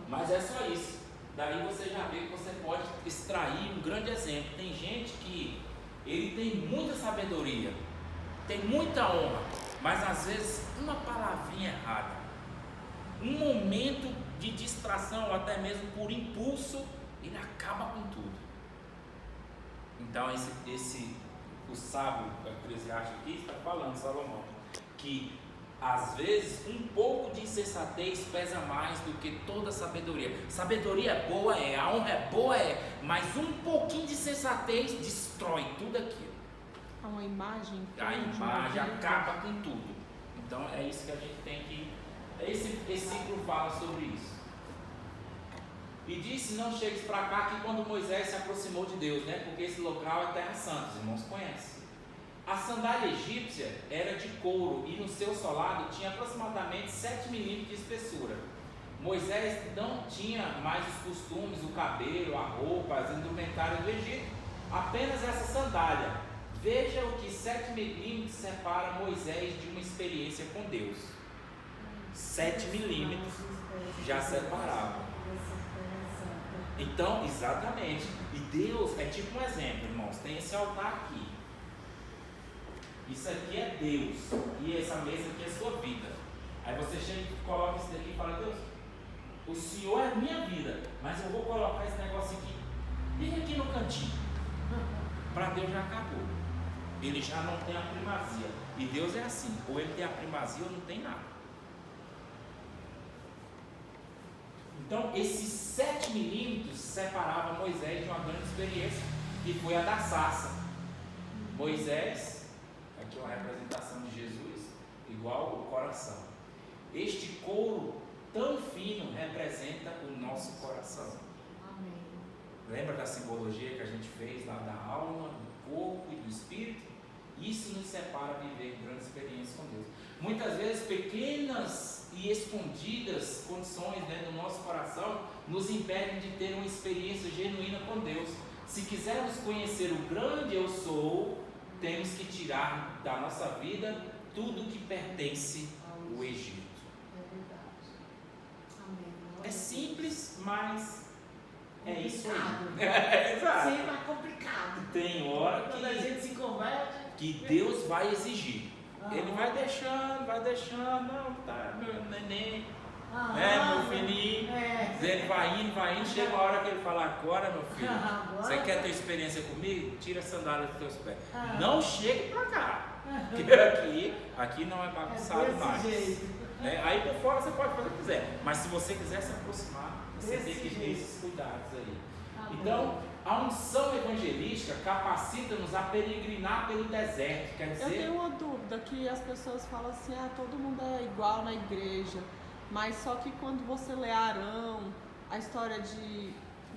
S1: Mas é só isso. Daí você já vê que você pode extrair um grande exemplo. Tem gente que ele tem muita sabedoria, tem muita honra, mas às vezes uma palavrinha errada, um momento de distração, ou até mesmo por impulso, ele acaba com tudo. Então o sábio eclesiástico aqui está falando, Salomão, que às vezes um pouco de insensatez pesa mais do que toda sabedoria. Sabedoria é boa, a honra é boa, mas um pouquinho de insensatez destrói tudo aquilo.
S4: A imagem
S1: Acaba com tudo. Então é isso que a gente tem que. Esse versículo fala sobre isso. E disse: não chegues para cá, que quando Moisés se aproximou de Deus, né? Porque esse local é terra santa, os irmãos conhecem. A sandália egípcia era de couro e no seu solado tinha aproximadamente 7 milímetros de espessura. Moisés não tinha mais os costumes, o cabelo, a roupa, as indumentárias do Egito, apenas essa sandália. Veja o que 7 milímetros separa Moisés de uma experiência com Deus. 7 milímetros já separava. Então, exatamente. E Deus é tipo um exemplo, irmãos. Tem esse altar aqui. Isso aqui é Deus. E essa mesa aqui é a sua vida. Aí você chega e coloca isso daqui e fala: Deus, o Senhor é a minha vida, mas eu vou colocar esse negócio aqui bem aqui no cantinho. Para Deus já acabou. Ele já não tem a primazia. E Deus é assim: ou ele tem a primazia ou não tem nada. Então, esses 7 milímetros separavam Moisés de uma grande experiência, que foi a da sarça. Moisés, aqui é uma representação de Jesus, igual o coração. Este couro tão fino representa o nosso coração.
S3: Amém.
S1: Lembra da simbologia que a gente fez lá da alma, do corpo e do espírito? Isso nos separa de viver grandes experiências com Deus. Muitas vezes pequenas e escondidas condições, né, no nosso coração nos impedem de ter uma experiência genuína com Deus. Se quisermos conhecer o grande eu sou, temos que tirar da nossa vida tudo que pertence ao Egito.
S3: É verdade. Amém.
S1: É simples, mas é isso
S3: Complicado.
S1: aí. Exato.
S3: Sempre é complicado.
S1: Tem hora
S3: Quando a gente se converte,
S1: que Deus vai exigir. Ele vai deixando, não, tá, meu neném, meu filhinho. Ele vai indo, chega uma hora que ele fala: agora, meu filho, você quer ter experiência comigo? Tira a sandália dos teus pés. Não chegue pra cá, porque aqui não é bagunçado mais. Né? Aí por fora você pode fazer o que quiser, mas se você quiser se aproximar, você tem que ter esses cuidados aí. Então, a unção evangelística capacita-nos a peregrinar pelo deserto. Quer dizer,
S4: eu tenho uma dúvida, que as pessoas falam assim: todo mundo é igual na igreja, mas só que quando você lê Arão, a história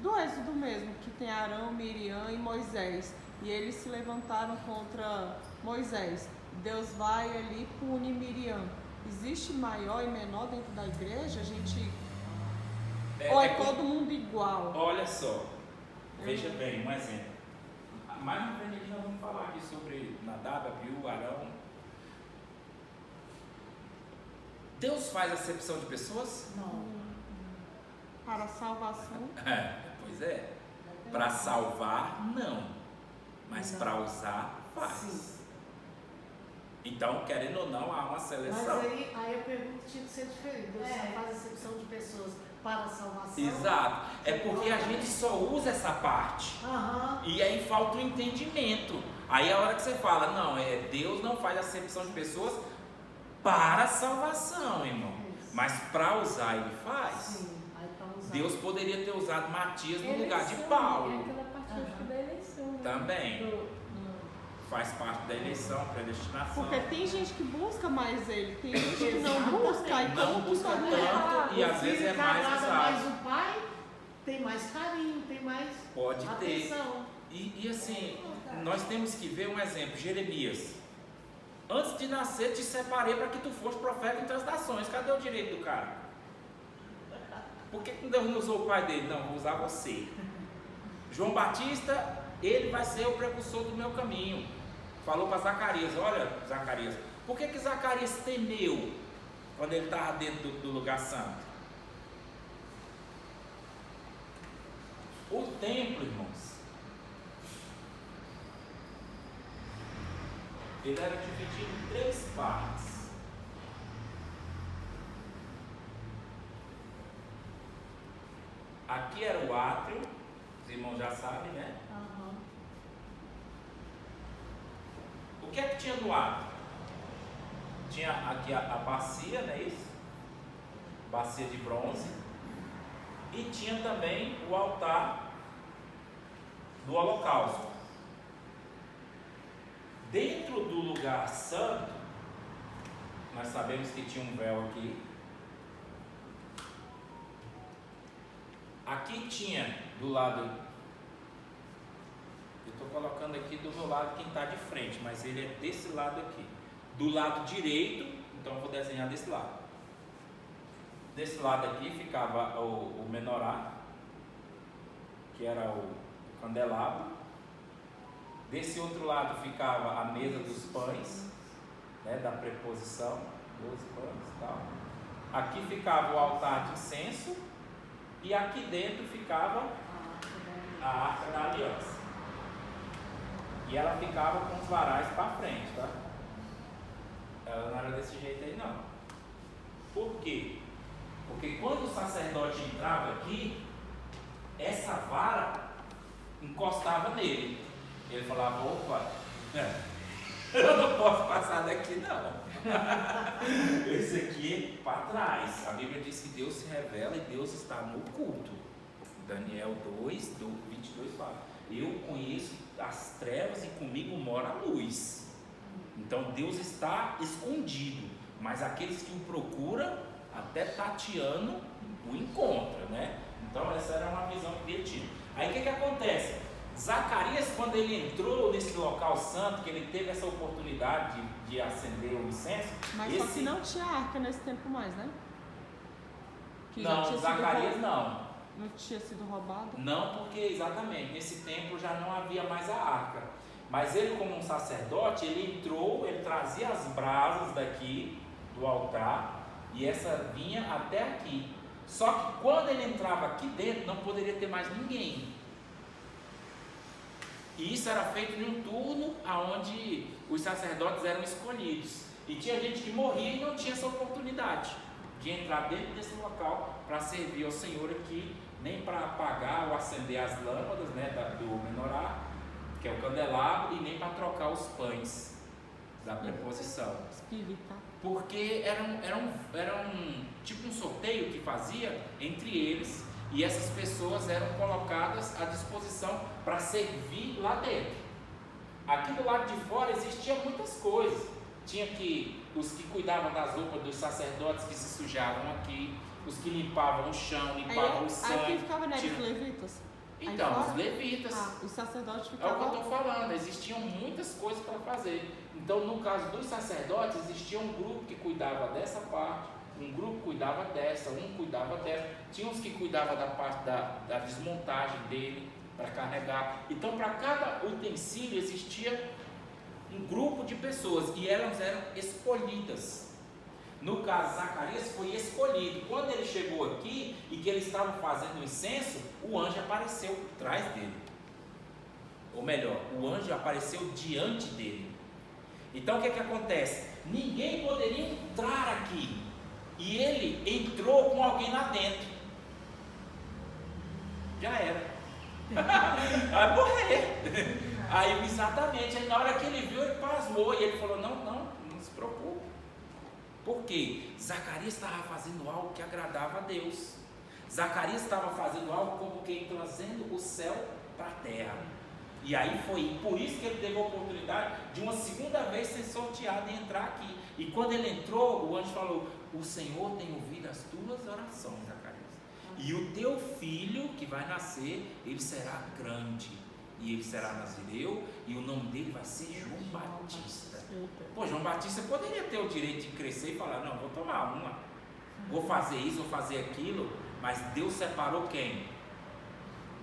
S4: do Êxodo mesmo, que tem Arão, Miriam e Moisés, e eles se levantaram contra Moisés, Deus vai ali e pune Miriam. Existe maior e menor dentro da igreja? A gente... ou é todo mundo igual?
S1: Olha só, veja bem, um exemplo. Mais na frente nós vamos falar aqui sobre Nadab, Abiú, Arão. Deus faz acepção de pessoas?
S3: não.
S4: Para a salvação?
S1: Pois é. Para salvar, não. Mas para usar, faz.
S3: Sim.
S1: Então, querendo ou não, há uma
S3: Mas
S1: seleção.
S3: aí a pergunta tinha que ser diferente. Deus só faz acepção de pessoas para a salvação.
S1: Exato. É porque a gente só usa essa parte.
S3: Aham.
S1: E aí falta o entendimento. Aí a hora que você fala, não, Deus não faz acepção de pessoas para a salvação, irmão.
S3: Isso.
S1: Mas para usar ele faz.
S3: Sim, aí para usar.
S1: Deus poderia ter usado Matias no lugar de
S2: Eleição,
S1: Paulo.
S2: É aquela parte acho que da eleição, né?
S1: Também. Faz parte da eleição, predestinação.
S4: Porque tem gente que busca mais ele, tem gente que não busca. E
S1: Não
S4: como que
S1: busca
S4: vai
S1: tanto e
S3: O
S1: às vezes
S3: filho
S1: é
S3: que
S1: mais
S3: agrada
S1: usado.
S3: mais o pai, tem mais carinho, tem mais
S1: Pode ter.
S3: atenção.
S1: E assim, nós temos que ver um exemplo. Jeremias. Antes de nascer, te separei para que tu fosse profeta em todas as nações. Cadê o direito do cara? Por que Deus não usou o pai dele? Não, vou usar você. João Batista, ele vai ser o precursor do meu caminho. Falou para Zacarias, olha Zacarias, por que Zacarias temeu quando ele estava dentro do lugar santo? O templo, irmãos, ele era dividido em 3 partes. Aqui era o átrio, os irmãos já sabem, né?
S3: Aham.
S1: O que é que tinha no átrio? Tinha aqui a bacia, não é isso? Bacia de bronze. E tinha também o altar do holocausto. Dentro do lugar santo, nós sabemos que tinha um véu aqui. Aqui tinha do lado... Eu estou colocando aqui do meu lado quem está de frente, mas ele é desse lado aqui. Do lado direito, então eu vou desenhar desse lado. Desse lado aqui ficava o menorá, que era o candelabro. Desse outro lado ficava a mesa dos pães, né, da preposição, 12 pães e tal. Aqui ficava o altar de incenso e aqui dentro ficava a arca da aliança. E ela ficava com os varais para frente, tá? Ela não era desse jeito aí não. Por quê? Porque quando o sacerdote entrava aqui, essa vara encostava nele. Ele falava, opa, eu não posso passar daqui não. Esse aqui é para trás. A Bíblia diz que Deus se revela e Deus está no culto. Daniel 2, do 22 fala, eu conheço as trevas e comigo mora a luz. Então Deus está escondido, mas aqueles que o procuram, até tateando, o encontra, né? Então essa era uma visão que ele tinha. Aí o que acontece? Zacarias, quando ele entrou nesse local santo, que ele teve essa oportunidade de acender o incenso.
S4: Mas só que não tinha arca nesse tempo mais, né? Que já
S1: Não,
S4: tinha sido
S1: Zacarias não.
S4: Não tinha sido roubado?
S1: Não, porque exatamente, nesse tempo já não havia mais a arca. Mas ele, como um sacerdote, ele entrou, ele trazia as brasas daqui do altar e essa vinha até aqui. Só que quando ele entrava aqui dentro, não poderia ter mais ninguém. E isso era feito em um turno onde os sacerdotes eram escolhidos. E tinha gente que morria e não tinha essa oportunidade de entrar dentro desse local para servir ao Senhor aqui, nem para apagar ou acender as lâmpadas, né, do menorá, que é o candelabro, e nem para trocar os pães da preposição.
S4: Espírita.
S1: Porque era um tipo um sorteio que fazia entre eles, e essas pessoas eram colocadas à disposição para servir lá dentro. Aqui do lado de fora existiam muitas coisas. Tinha os que cuidavam das roupas dos sacerdotes que se sujavam aqui, os que limpavam o chão, limpavam o sangue.
S4: Aí quem ficava neles? Os levitas?
S1: Então, os levitas.
S4: Os sacerdotes
S1: É o
S4: ficavam...
S1: que eu estou falando, existiam muitas coisas para fazer. Então, no caso dos sacerdotes, existia um grupo que cuidava dessa parte, um grupo cuidava dessa, um cuidava dessa. Tinha uns que cuidavam da parte da desmontagem dele, para carregar. Então, para cada utensílio existia um grupo de pessoas e elas eram escolhidas. No caso, Zacarias foi escolhido. Quando ele chegou aqui e que eles estavam fazendo o incenso, o anjo apareceu por trás dele. Ou melhor, o anjo apareceu diante dele. Então o que acontece? Ninguém poderia entrar aqui. E ele entrou com alguém lá dentro. já era. Vai morrer. Aí exatamente, aí na hora que ele viu, ele pasmou e ele falou, não se preocupe. Por quê? Zacarias estava fazendo algo que agradava a Deus. Zacarias estava fazendo algo como quem trazendo o céu para a terra. E aí foi por isso que ele teve a oportunidade de uma segunda vez ser sorteado e entrar aqui. E quando ele entrou, o anjo falou, o Senhor tem ouvido as tuas orações, Zacarias. E o teu filho que vai nascer, ele será grande. E ele será nazireu, e o nome dele vai ser João Batista. Pô, João Batista poderia ter o direito de crescer e falar, não, vou tomar uma, vou fazer isso, vou fazer aquilo, mas Deus separou quem?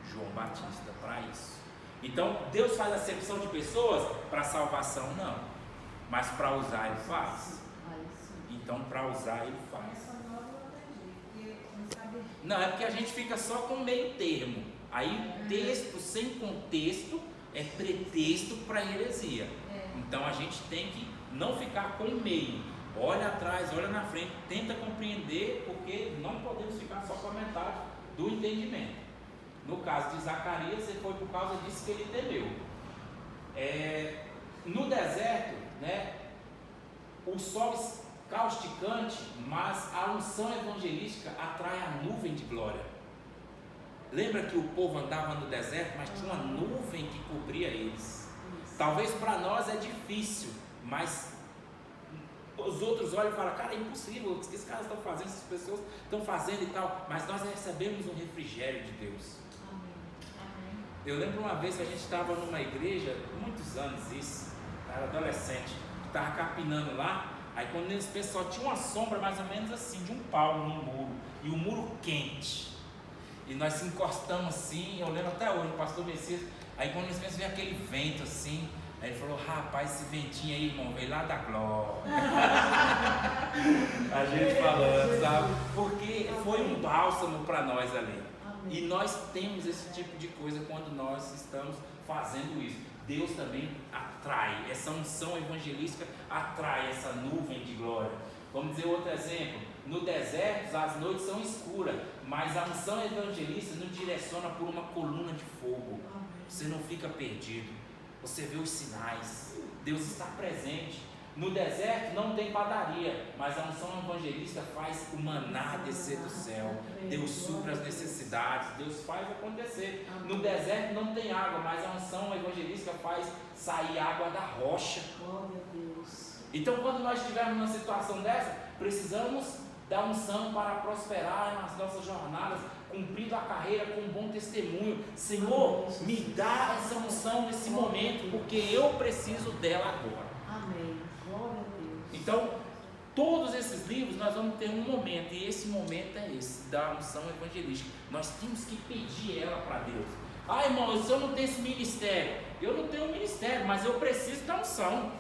S1: João Batista para isso. Então, Deus faz acepção de pessoas para salvação, não, mas para usar ele faz. Então, para usar ele faz. Não, é porque a gente fica só com meio termo. Aí texto sem contexto é pretexto para heresia. Então a gente tem que não ficar com meio. Olha atrás, olha na frente, tenta compreender, porque não podemos ficar só com a metade do entendimento. No caso de Zacarias, foi por causa disso que ele temeu. No deserto, né, o sol causticante, mas a unção evangelística atrai a nuvem de glória. Lembra que o povo andava no deserto, mas tinha uma nuvem que cobria eles. Talvez para nós é difícil, mas os outros olham e falam, cara, é impossível, o que esses caras estão fazendo, essas pessoas estão fazendo e tal. Mas nós recebemos um refrigério de Deus. Eu lembro uma vez que a gente estava numa igreja, muitos anos isso, era adolescente, estava capinando lá, aí quando eles pessoal tinha uma sombra mais ou menos assim, de um palmo no muro, e o muro quente. E nós se encostamos assim, eu lembro até hoje, o pastor Messias, aí quando nós pensamos, veio aquele vento assim, aí ele falou, rapaz, esse ventinho aí, irmão, veio lá da glória. A gente falando, sabe? Porque foi um bálsamo para nós ali. E nós temos esse tipo de coisa quando nós estamos fazendo isso. Deus também atrai, essa unção evangelística atrai essa nuvem de glória. Vamos dizer outro exemplo, no deserto as noites são escuras, mas a unção evangelista nos direciona por uma coluna de fogo. Você não fica perdido, você vê os sinais, Deus está presente. No deserto não tem padaria, mas a unção evangelista faz o maná descer do céu. Deus supra as necessidades, Deus faz acontecer. No deserto não tem água, mas a unção evangelista faz sair água da rocha. Então, quando nós estivermos numa situação dessa, precisamos da unção para prosperar nas nossas jornadas, cumprindo a carreira com um bom testemunho. Senhor, me dá essa unção nesse momento, porque eu preciso dela agora.
S3: Amém. Glória a Deus.
S1: Então, todos esses livros nós vamos ter um momento, e esse momento é esse, da unção evangelística. Nós temos que pedir ela para Deus. Ah, irmão, se eu não tenho esse ministério, eu não tenho um ministério, mas eu preciso da unção.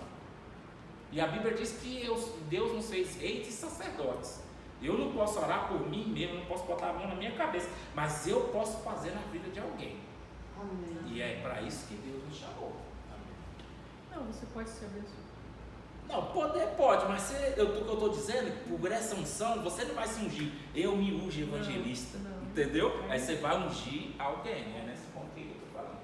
S1: E a Bíblia diz que Deus nos fez reis e sacerdotes. Eu não posso orar por mim mesmo, não posso botar a mão na minha cabeça, mas eu posso fazer na vida de alguém.
S3: Amém.
S1: E é para isso que Deus nos chamou.
S2: Não, você pode ser abençoado.
S1: Não, poder pode, mas o que eu estou dizendo, por essa unção, você não vai se ungir. Eu me unjo evangelista,
S2: não.
S1: entendeu? Aí você vai ungir alguém, é nesse ponto que eu estou falando.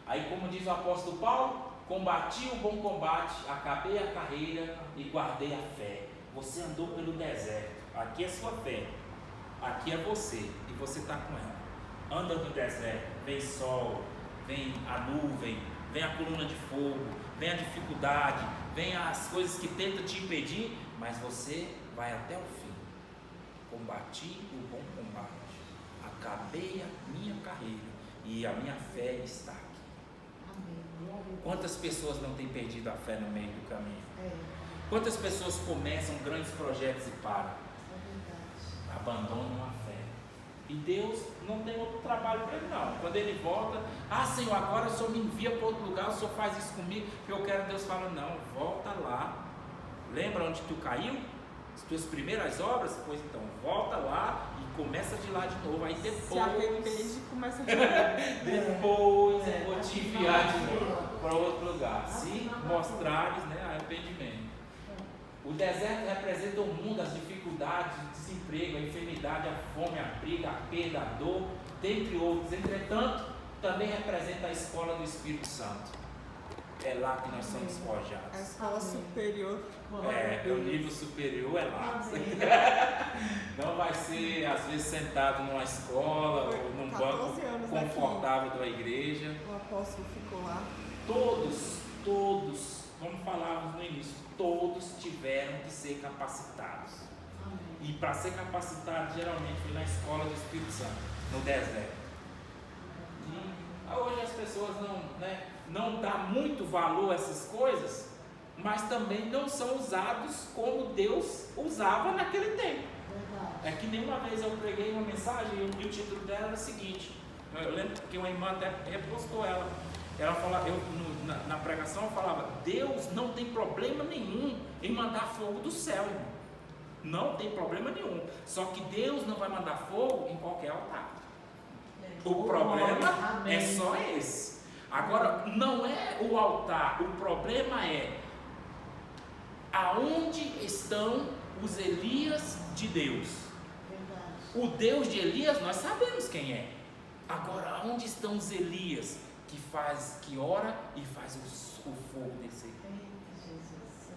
S1: Aí, como diz o apóstolo Paulo, combati o bom combate, acabei a carreira e guardei a fé. Você andou pelo deserto, aqui é sua fé, aqui é você, e você está com ela. Anda no deserto, vem sol, vem a nuvem, vem a coluna de fogo, vem a dificuldade, vem as coisas que tentam te impedir, mas você vai até o fim. Combati o bom combate, acabei a minha carreira e a minha fé está aqui. Quantas pessoas não têm perdido a fé no meio do caminho? Quantas pessoas começam grandes projetos e param? Abandonam a fé. E Deus não tem outro trabalho para ele não. Quando ele volta, Senhor, agora o Senhor me envia para outro lugar, o Senhor faz isso comigo, que eu quero. Deus fala, não, volta lá. Lembra onde tu caiu? As tuas primeiras obras? Pois então, volta lá e começa de lá de novo. Aí depois...
S4: Se arrepende e começa de novo.
S1: Depois eu vou te enviar de novo para outro lugar. Se mostrares, né, arrependimento. O deserto representa o mundo, as dificuldades, o desemprego, a enfermidade, a fome, a briga, a perda, a dor. dentre outros. Entretanto, também representa a escola do Espírito Santo. É lá que nós somos
S4: A
S1: forjados.
S4: escola superior.
S1: O nível superior é lá. Não vai ser, às vezes, sentado numa escola ou num banco
S4: 14 anos
S1: confortável da igreja.
S4: O apóstolo ficou lá.
S1: Todos, como falávamos no início, todos tiveram que ser capacitados. E para ser capacitado, geralmente foi na escola do Espírito Santo, no deserto. E hoje as pessoas não dão muito valor a essas coisas, mas também não são usados como Deus usava naquele tempo. É que nem uma vez eu preguei uma mensagem e o título dela era o seguinte, eu lembro que uma irmã até repostou ela. Ela falava, na pregação eu falava, Deus não tem problema nenhum em mandar fogo do céu, irmão. Não tem problema nenhum. Só que Deus não vai mandar fogo em qualquer altar. O problema é só esse. Agora, não é o altar, o problema é aonde estão os Elias de Deus. O Deus de Elias nós sabemos quem é. Agora, aonde estão os Elias que ora e faz o fogo descer?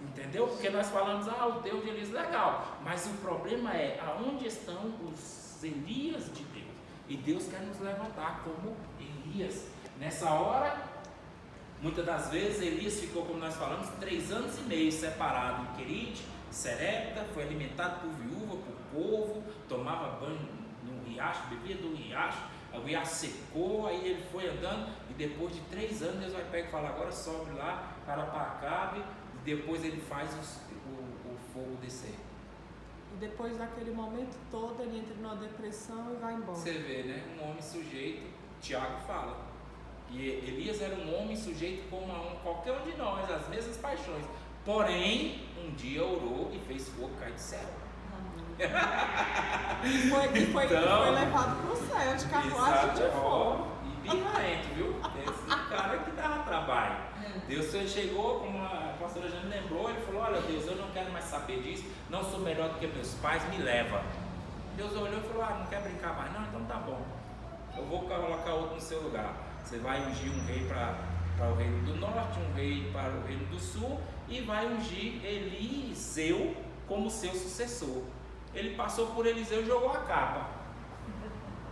S1: Entendeu? Porque nós falamos, o Deus de Elias legal, mas o problema é aonde estão os Elias de Deus. E Deus quer nos levantar como Elias. Nessa hora, muitas das vezes Elias ficou, como nós falamos, 3 anos e meio separado em Querite, Serepta, foi alimentado por viúva, por povo, tomava banho no riacho, bebia do riacho, o riacho secou, aí ele foi andando, e depois de 3 anos Deus vai pegar e fala, agora sobe lá para Acabe, e depois ele faz o fogo descer.
S4: E depois daquele momento todo ele entra numa depressão e vai embora.
S1: Você vê, né? Um homem sujeito, Tiago fala. E Elias era um homem sujeito como qualquer um de nós, as mesmas paixões. Porém, um dia orou e fez fogo cair do céu.
S4: Foi levado para o céu de carruagem de fogo.
S1: E birrento, viu? Esse cara que dava trabalho. Deus chegou, como a pastora Jane lembrou, ele falou, olha Deus, eu não quero mais saber disso, não sou melhor do que meus pais, me leva. Deus olhou e falou, não quer brincar mais? Não, então tá bom. Eu vou colocar outro no seu lugar. Você vai ungir um rei para o reino do norte, um rei para o reino do sul, e vai ungir Eliseu como seu sucessor. Ele passou por Eliseu e jogou a capa.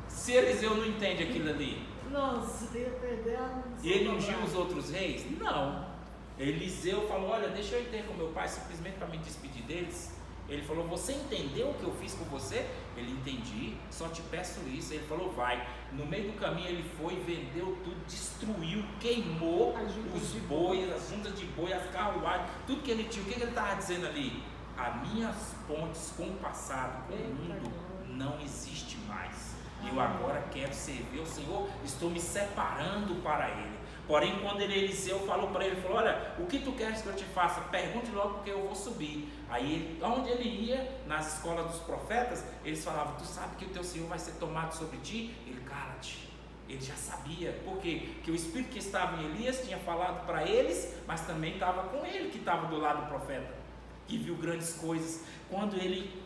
S1: Se Eliseu não entende aquilo ali,
S3: Nossa, ia perder a...
S1: e ele ungiu os outros reis? Não. Eliseu falou, olha, deixa eu ir ter com meu pai, simplesmente para me despedir deles. Ele falou, você entendeu o que eu fiz com você? Ele, entendi, só te peço isso. Ele falou, vai. No meio do caminho ele foi, vendeu tudo, destruiu, queimou os bois, as juntas de boi, as carruagens, tudo que ele tinha. O que ele estava dizendo ali? As minhas pontes com o passado, com o mundo, não existe mais. Eu agora quero servir ao Senhor, estou me separando para Ele. Porém, quando Eliseu falou para ele, falou, olha, o que tu queres que eu te faça? Pergunte logo porque eu vou subir. Aí, onde ele ia, nas escolas dos profetas, eles falavam, tu sabe que o teu Senhor vai ser tomado sobre ti? Ele, cala-te. Ele já sabia. Por quê? Porque o Espírito que estava em Elias tinha falado para eles, mas também estava com ele, que estava do lado do profeta, que viu grandes coisas. Quando ele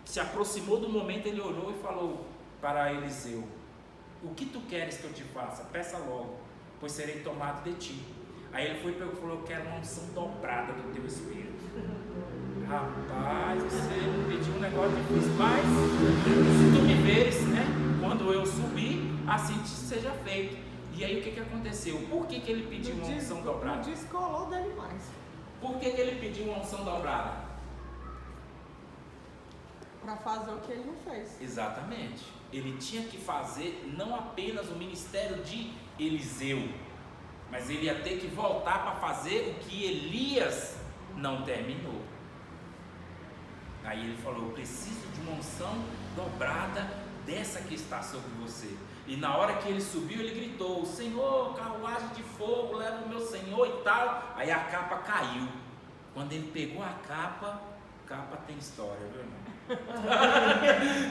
S1: se aproximou do momento, ele olhou e falou para Eliseu, o que tu queres que eu te faça? Peça logo, pois serei tomado de ti. Aí ele foi e falou, eu quero uma unção dobrada do teu Espírito. Rapaz, você me pediu um negócio difícil, mas se tu me veres, né, quando eu subir, assim seja feito. E aí o que aconteceu? Por que ele pediu uma unção dobrada?
S4: Não descolou dele mais.
S1: Por que ele pediu uma unção dobrada?
S4: Para fazer o que ele não fez.
S1: Exatamente. Ele tinha que fazer não apenas o ministério de Eliseu, mas ele ia ter que voltar para fazer o que Elias não terminou. Aí ele falou, eu preciso de uma unção dobrada dessa que está sobre você. E na hora que ele subiu, ele gritou, Senhor, carruagem de fogo, leva o meu Senhor e tal. Aí a capa caiu. Quando ele pegou a capa tem história, viu, irmão?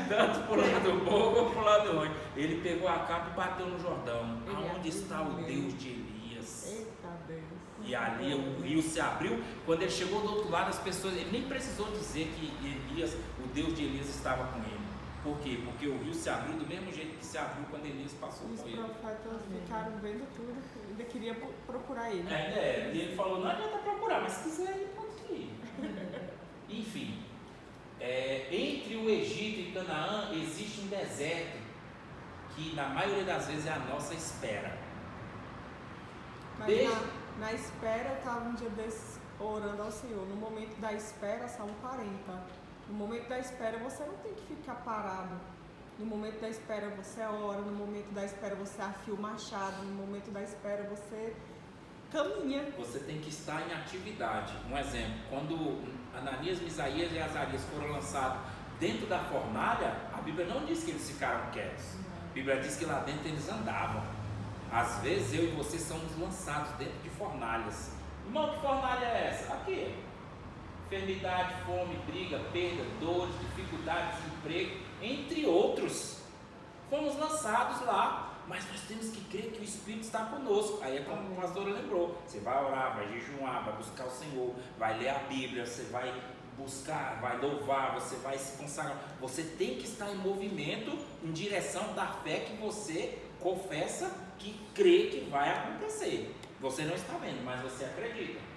S1: Tanto pro lado bom como pro lado ruim. Ele pegou a capa e bateu no Jordão. Aonde está o Deus de Elias?
S4: Eita Deus.
S1: E ali o rio se abriu. Quando ele chegou do outro lado, as pessoas, ele nem precisou dizer que Elias, o Deus de Elias estava com ele. Por quê? Porque o rio se abriu do mesmo jeito que se abriu quando Elias passou
S4: Os
S1: com ele.
S4: profetas ficaram vendo tudo, ainda queria procurar ele.
S1: Ainda é. E ele falou, não adianta procurar, mas se quiser ele pode ir. Enfim, entre o Egito e Canaã existe um deserto que na maioria das vezes é a nossa espera.
S4: Mas
S1: Desde...
S4: na espera, eu estava um dia desses orando ao Senhor. No momento da espera, Salmo 40. No momento da espera, você não tem que ficar parado. No momento da espera, você ora. No momento da espera, você afia o machado. No momento da espera, você caminha.
S1: Você tem que estar em atividade. Um exemplo, quando Ananias, Misaías e Azarias foram lançados dentro da fornalha, a Bíblia não diz que eles ficaram quietos. A Bíblia diz que lá dentro eles andavam. Às vezes eu e você somos lançados dentro de fornalhas. Irmão, que fornalha é essa? Aqui. Enfermidade, fome, briga, perda, dores, dificuldades, desemprego, entre outros. Fomos lançados lá, mas nós temos que crer que o Espírito está conosco. Aí é como o pastor lembrou, você vai orar, vai jejuar, vai buscar o Senhor, vai ler a Bíblia, você vai buscar, vai louvar, você vai se consagrar. Você tem que estar em movimento em direção da fé que você confessa, que crê que vai acontecer. Você não está vendo, mas você acredita.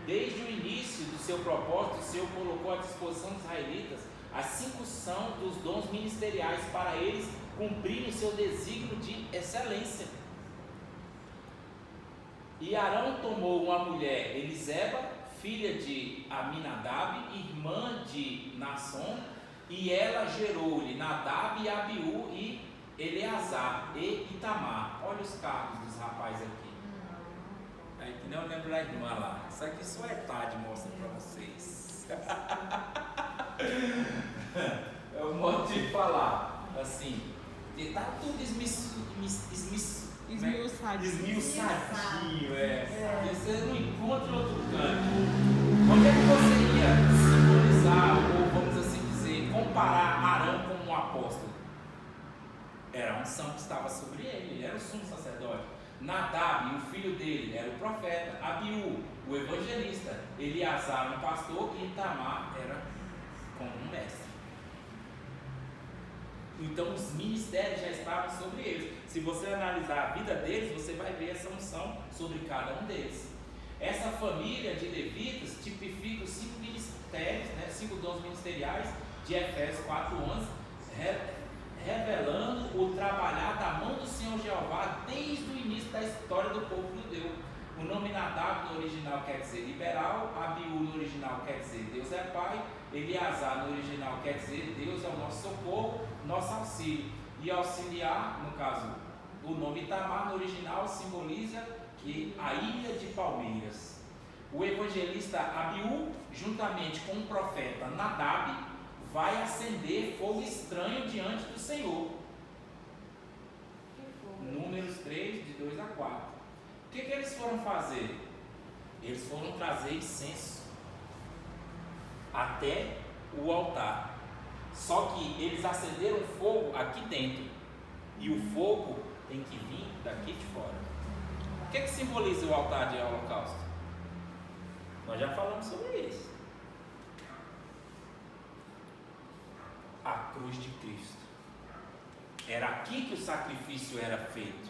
S1: Desde o início do seu propósito, o Senhor colocou à disposição dos israelitas a 5 são dos dons ministeriais para eles cumprirem o seu desígnio de excelência. E Arão tomou uma mulher, Eliseba, filha de Aminadab, irmã de Nasson, e ela gerou-lhe Nadab e Abiú e Eleazar e Itamar. Olha os cargos dos rapazes aqui. Aí, não lembro da irmã lá. Isso aqui só é tarde, mostra para vocês. É o modo de falar. Assim, está tudo esmiuçadinho. Você não encontra em outro canto. Onde é que você ia simbolizar, ou vamos assim dizer, comparar Arão com um apóstolo? Era a unção que estava sobre ele, ele era o sumo sacerdote. Nadab, o filho dele, era o profeta. Abiú, o evangelista. Eleazar, um pastor. E Itamar era como um mestre. Então os ministérios já estavam sobre eles. Se você analisar a vida deles, você vai ver essa unção sobre cada um deles. Essa família de levitas tipifica os 5 ministérios, 5 dons ministeriais de Efésios 4:11, revelando o trabalhar da mão do Senhor Jeová desde o início da história do povo judeu. O nome Nadab no original quer dizer liberal, Abiú no original quer dizer Deus é Pai, Eleazar no original quer dizer Deus é o nosso socorro, nosso auxílio. E auxiliar, no caso, o nome Itamar no original simboliza que a ilha de palmeiras. O evangelista Abiú, juntamente com o profeta Nadab, vai acender fogo estranho diante do Senhor. Números 3, de 2 a 4. O que eles foram fazer? Eles foram trazer incenso até o altar. Só que eles acenderam fogo aqui dentro. E o fogo tem que vir daqui de fora. O que simboliza o altar de holocausto? Nós já falamos sobre isso. A cruz de Cristo. Era aqui que o sacrifício era feito.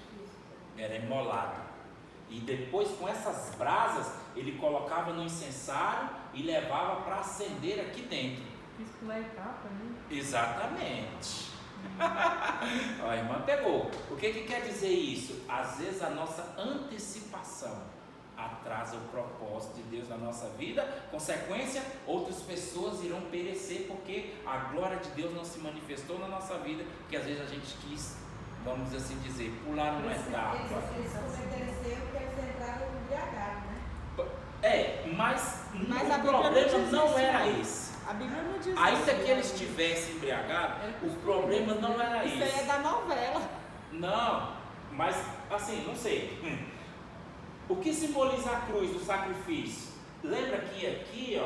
S1: Era imolado. E depois, com essas brasas, ele colocava no incensário e levava para acender aqui dentro.
S2: Isso pela etapa, né?
S1: Exatamente. A irmã pegou. O que quer dizer isso? Às vezes a nossa antecipação atrasa o propósito de Deus na nossa vida. Consequência, outras pessoas irão perecer porque a glória de Deus não se manifestou na nossa vida, porque às vezes a gente quis, vamos assim dizer, pular uma etapa.
S5: Eles cometeram esse erro porque eles entraram embriagados, né?
S1: Mas
S4: a
S1: o
S4: Bíblia
S1: problema
S4: não diz
S1: não
S4: isso,
S1: era
S4: não.
S1: esse.
S4: A Bíblia não diz
S1: Ainda
S4: isso.
S1: que eles estivessem embriagados, o problema não era
S4: Isso
S1: esse.
S4: aí é da novela.
S1: Não, mas assim, não sei. O que simboliza a cruz do sacrifício? Lembra que aqui,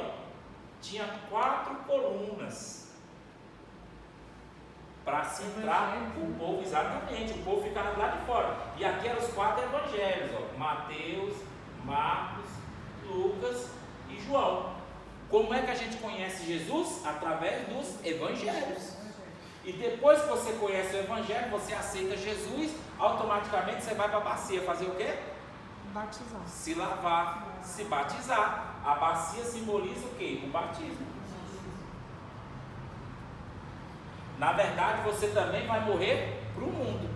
S1: tinha 4 colunas para centrar o povo, exatamente, o povo ficava lá de fora. E aqui eram os 4 evangelhos, Mateus, Marcos, Lucas e João. Como é que a gente conhece Jesus? Através dos evangelhos. E depois que você conhece o Evangelho, você aceita Jesus, automaticamente você vai para a bacia fazer o quê?
S4: Batizar.
S1: Se lavar, se batizar. A bacia simboliza o quê? O batismo. Na verdade, você também vai morrer para o mundo.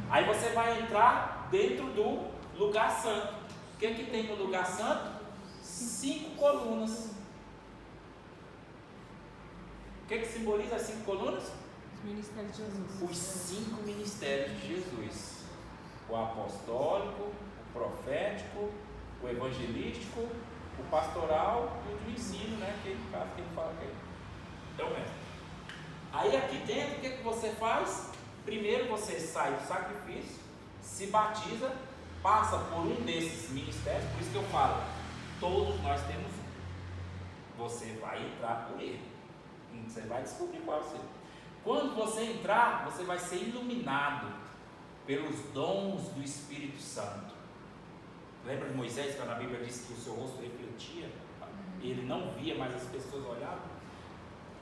S1: Aí você vai entrar dentro do lugar santo. O que tem no lugar santo? 5 colunas. O que simboliza as 5 colunas?
S4: Os ministérios de Jesus.
S1: Os 5 ministérios de Jesus: o apostólico, o profético, o evangelístico, o pastoral e o do ensino, né? Aquele caso que ele fala que é o mestre. Aí aqui dentro, o que você faz? Primeiro você sai do sacrifício, se batiza, passa por um desses ministérios. Por isso que eu falo, todos nós temos um. Você vai entrar por ele. Você vai descobrir qual é o seu. Quando você entrar, você vai ser iluminado pelos dons do Espírito Santo. Lembra de Moisés, quando a Bíblia diz que o seu rosto refletia? Ele não via, mas as pessoas olhavam.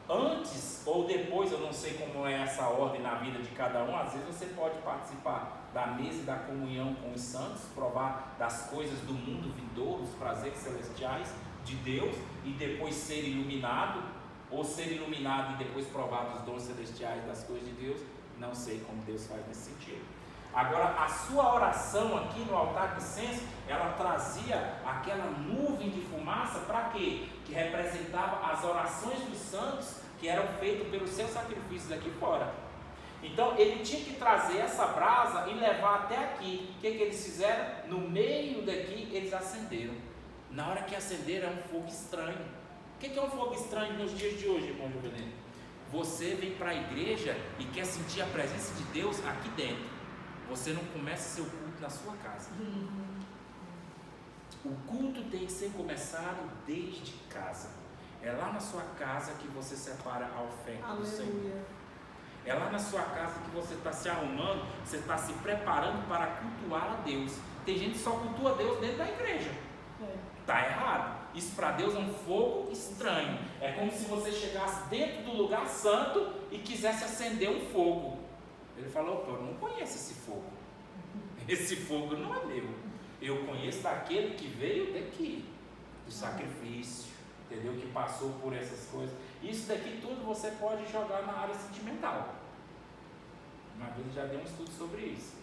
S1: Antes ou depois, eu não sei como é essa ordem na vida de cada um. Às vezes você pode participar da mesa e da comunhão com os santos, provar das coisas do mundo vindouro, os prazeres celestiais de Deus, e depois ser iluminado, ou ser iluminado e depois provar dos dons celestiais das coisas de Deus. Não sei como Deus faz nesse sentido. Agora, a sua oração aqui no altar de incenso, ela trazia aquela nuvem de fumaça para quê? Que representava as orações dos santos que eram feitas pelos seus sacrifícios aqui fora. Então, ele tinha que trazer essa brasa e levar até aqui. O que eles fizeram? No meio daqui, eles acenderam. Na hora que acenderam, é um fogo estranho. O que é um fogo estranho nos dias de hoje, irmão Juvenil? Você vem para a igreja e quer sentir a presença de Deus aqui dentro. Você não começa seu culto na sua casa. O culto tem que ser começado desde casa. É lá na sua casa que você separa a oferta do Senhor. É lá na sua casa que você está se arrumando, você está se preparando para cultuar a Deus. Tem gente que só cultua a Deus dentro da igreja. Está errado. Isso para Deus é um fogo estranho. É como se você chegasse dentro do lugar santo e quisesse acender um fogo. Ele falou: eu não conheço esse fogo. Esse fogo não é meu. Eu conheço daquele que veio daqui, do sacrifício, entendeu? Que passou por essas coisas. Isso daqui tudo você pode jogar na área sentimental. Uma vez eu já dei um estudo sobre isso.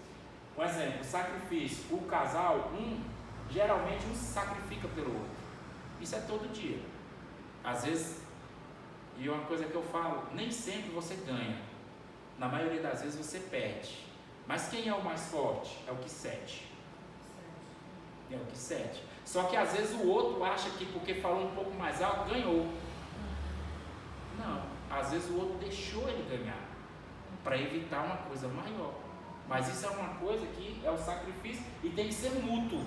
S1: Por exemplo, o sacrifício. O casal, geralmente um se sacrifica pelo outro. Isso é todo dia. Às vezes, e uma coisa que eu falo, nem sempre você ganha. Na maioria das vezes você perde. Mas quem é o mais forte? É o que cede. É o que cede. Só que às vezes o outro acha que porque falou um pouco mais alto, ganhou. Não. Às vezes o outro deixou ele ganhar. Para evitar uma coisa maior. Mas isso é uma coisa que é o sacrifício e tem que ser mútuo.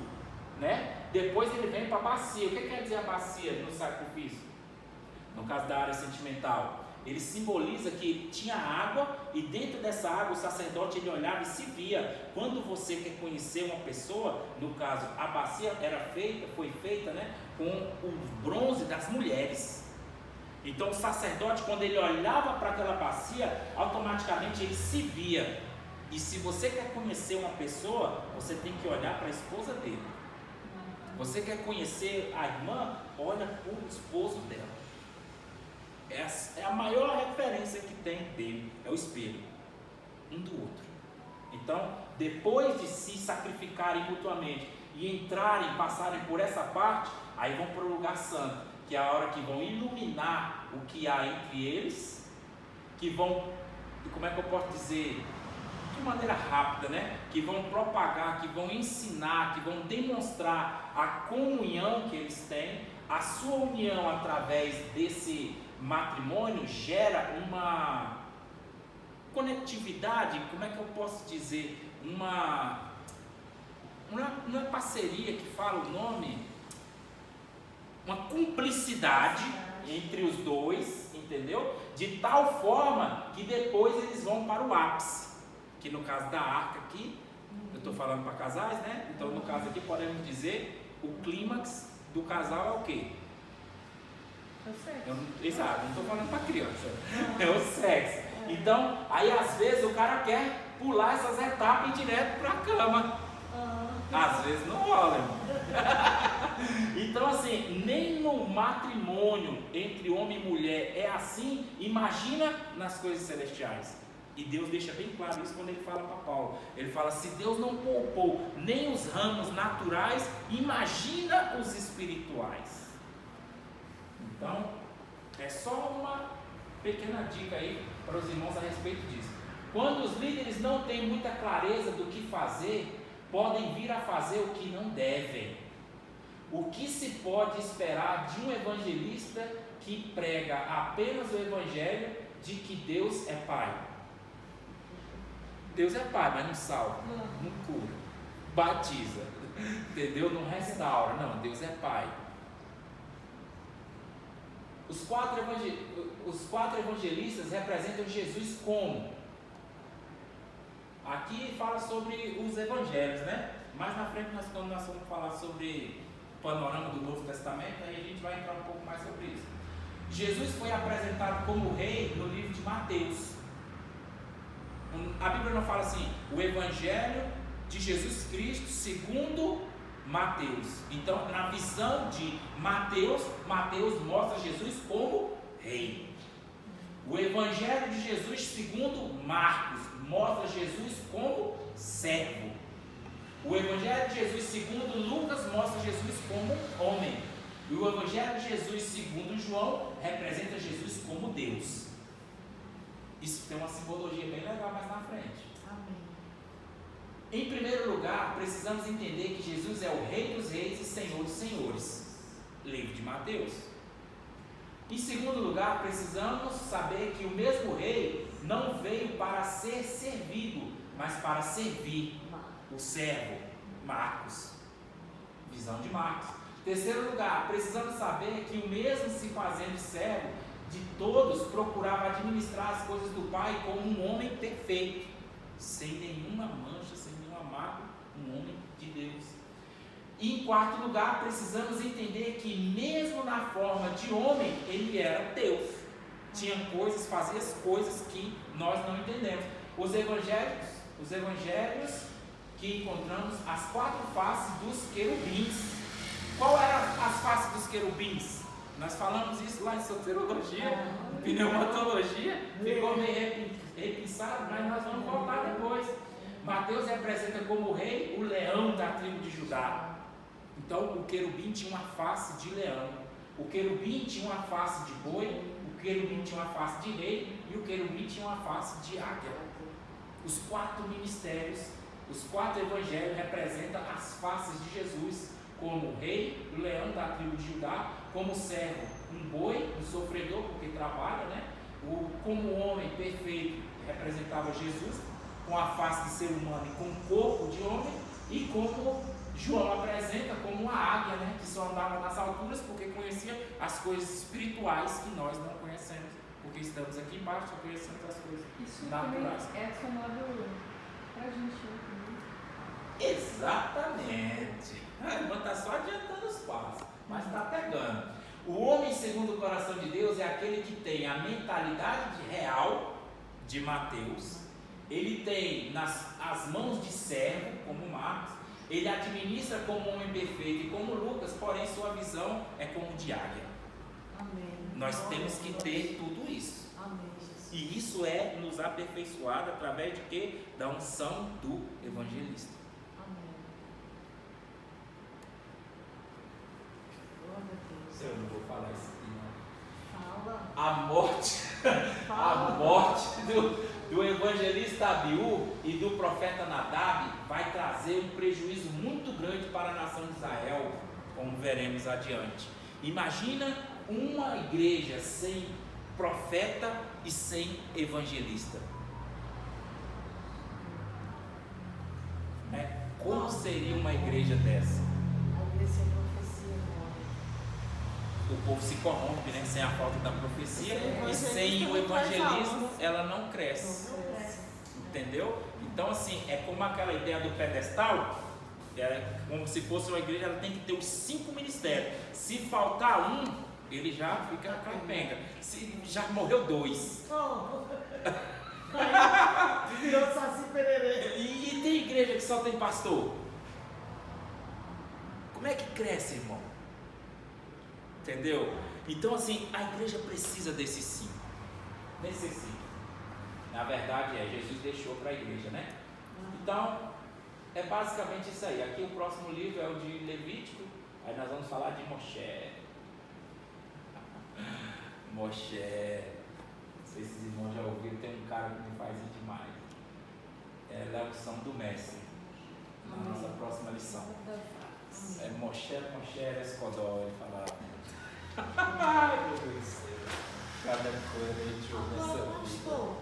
S1: Né? Depois ele vem para a bacia. O que quer dizer a bacia no sacrifício? No caso da área sentimental, ele simboliza que tinha água e dentro dessa água o sacerdote ele olhava e se via. Quando você quer conhecer uma pessoa, no caso a bacia foi feita, né, com o bronze das mulheres. Então o sacerdote, quando ele olhava para aquela bacia, automaticamente ele se via. E se você quer conhecer uma pessoa, você tem que olhar para a esposa dele. Você quer conhecer a irmã? Olha para o esposo dela. Essa é a maior referência que tem dele, é o espelho, um do outro. Então, depois de se sacrificarem mutuamente e entrarem, passarem por essa parte, aí vão para o lugar santo, que é a hora que vão iluminar o que há entre eles, que vão, como é que eu posso dizer, de maneira rápida, né? Que vão propagar, que vão ensinar, que vão demonstrar a comunhão que eles têm. A sua união através desse matrimônio gera uma conectividade, como é que eu posso dizer, não é parceria que fala o nome, uma cumplicidade entre os dois, entendeu? De tal forma que depois eles vão para o ápice, que no caso da arca aqui, eu estou falando para casais, né? Então no caso aqui podemos dizer, o clímax do casal é o quê?
S2: É o sexo.
S1: Exato, não estou falando para criança, é o sexo. Então, aí às vezes o cara quer pular essas etapas e ir direto para a cama. Às vezes não rola, irmão. Então, assim, nem no matrimônio entre homem e mulher é assim. Imagina nas coisas celestiais. E Deus deixa bem claro isso quando ele fala para Paulo. Ele fala: se Deus não poupou nem os ramos naturais, imagina os espirituais. Então, é só uma pequena dica aí para os irmãos a respeito disso. Quando os líderes não têm muita clareza do que fazer, podem vir a fazer o que não devem. O que se pode esperar de um evangelista que prega apenas o evangelho de que Deus é Pai? Deus é Pai, mas não salva, não cura, batiza, entendeu? Não restaura. Não, Deus é Pai. Os quatro evangelistas representam Jesus como? Aqui fala sobre os evangelhos, né? Mais na frente, quando nós vamos falar sobre o panorama do Novo Testamento, aí a gente vai entrar um pouco mais sobre isso. Jesus foi apresentado como rei no livro de Mateus. A Bíblia não fala assim, o evangelho de Jesus Cristo segundo Mateus. Então, na visão de Mateus, Mateus mostra Jesus como rei. O evangelho de Jesus segundo Marcos mostra Jesus como servo. O evangelho de Jesus segundo Lucas mostra Jesus como homem. E o evangelho de Jesus segundo João representa Jesus como Deus. Isso tem uma simbologia bem legal mais na frente.
S3: Amém.
S1: Em primeiro lugar, precisamos entender que Jesus é o Rei dos Reis e Senhor dos Senhores. Livro de Mateus. Em segundo lugar, precisamos saber que o mesmo rei não veio para ser servido, mas para servir. O servo, Marcos. Visão de Marcos. Terceiro lugar, precisamos saber que o mesmo se fazendo servo de todos procurava administrar as coisas do Pai como um homem perfeito, sem nenhuma mancha, sem nenhuma mácula, um homem de Deus. E em quarto lugar, precisamos entender que mesmo na forma de homem, ele era Deus. Tinha coisas, fazia as coisas que nós não entendemos. Os evangelhos que encontramos as quatro faces dos querubins. Qual eram as faces dos querubins? Nós falamos isso lá em soterologia, pneumatologia, ficou meio repensado, mas nós vamos voltar depois. Mateus representa como rei o leão da tribo de Judá. Então o querubim tinha uma face de leão, o querubim tinha uma face de boi, o querubim tinha uma face de rei e o querubim tinha uma face de águia. Os quatro ministérios, os quatro evangelhos representam as faces de Jesus, como rei, o leão da tribo de Judá, como servo, um boi, um sofredor, porque trabalha, né? Como homem perfeito, representava Jesus, com a face de ser humano e com o corpo de homem, e como João apresenta como uma águia, né? Que só andava nas alturas porque conhecia as coisas espirituais que nós não conhecemos, porque estamos aqui embaixo, só conhecemos as coisas
S2: isso
S1: naturais.
S2: É somado pra gente.
S1: Exatamente. A irmã está só adiantando os passos, mas está pegando. O homem segundo o coração de Deus é aquele que tem a mentalidade real de Mateus. Ele tem as mãos de servo, como Marcos. Ele administra como homem perfeito e como Lucas, porém sua visão é como de águia.
S3: Amém.
S1: Nós temos que ter tudo isso.
S3: Amém, Jesus.
S1: E isso é nos aperfeiçoado através de quê? Da unção do evangelista.
S3: Amém. Glória a Deus.
S1: Eu não vou falar isso aqui, não.
S3: Fala.
S1: A morte do evangelista Abiú e do profeta Nadab vai trazer um prejuízo muito grande para a nação de Israel, como veremos adiante. Imagina uma igreja sem profeta e sem evangelista. Como seria uma igreja dessa?
S3: A igreja sem profecia morre.
S1: O povo se corrompe, né? Sem a falta da profecia e
S4: Sem
S1: sem o evangelismo,
S4: almas.
S1: ela não cresce.
S3: Não cresce.
S1: Entendeu? Então, assim, é como aquela ideia do pedestal, como se fosse uma igreja, ela tem que ter os 5 ministérios. Se faltar um, ele já fica capenga. Se já morreu 2.
S3: Oh. Aí, virou Saci Pererê.
S1: E tem igreja que só tem pastor. Como é que cresce, irmão? Entendeu? Então, assim, a igreja precisa desses 5. Necessita. Na verdade, Jesus deixou para a igreja, né? Então, é basicamente isso aí. Aqui o próximo livro é o de Levítico. Aí nós vamos falar de Moshe. Moshe. Não sei se esses irmãos já ouviram, tem um cara que me faz rir demais. É a unção do mestre. Na nossa próxima lição. É Moshe Escodó, ele falava. Ai, meu Deus do céu. Cada coisa que a gente ouve nessa
S3: Agora,
S1: vida.
S3: pastor,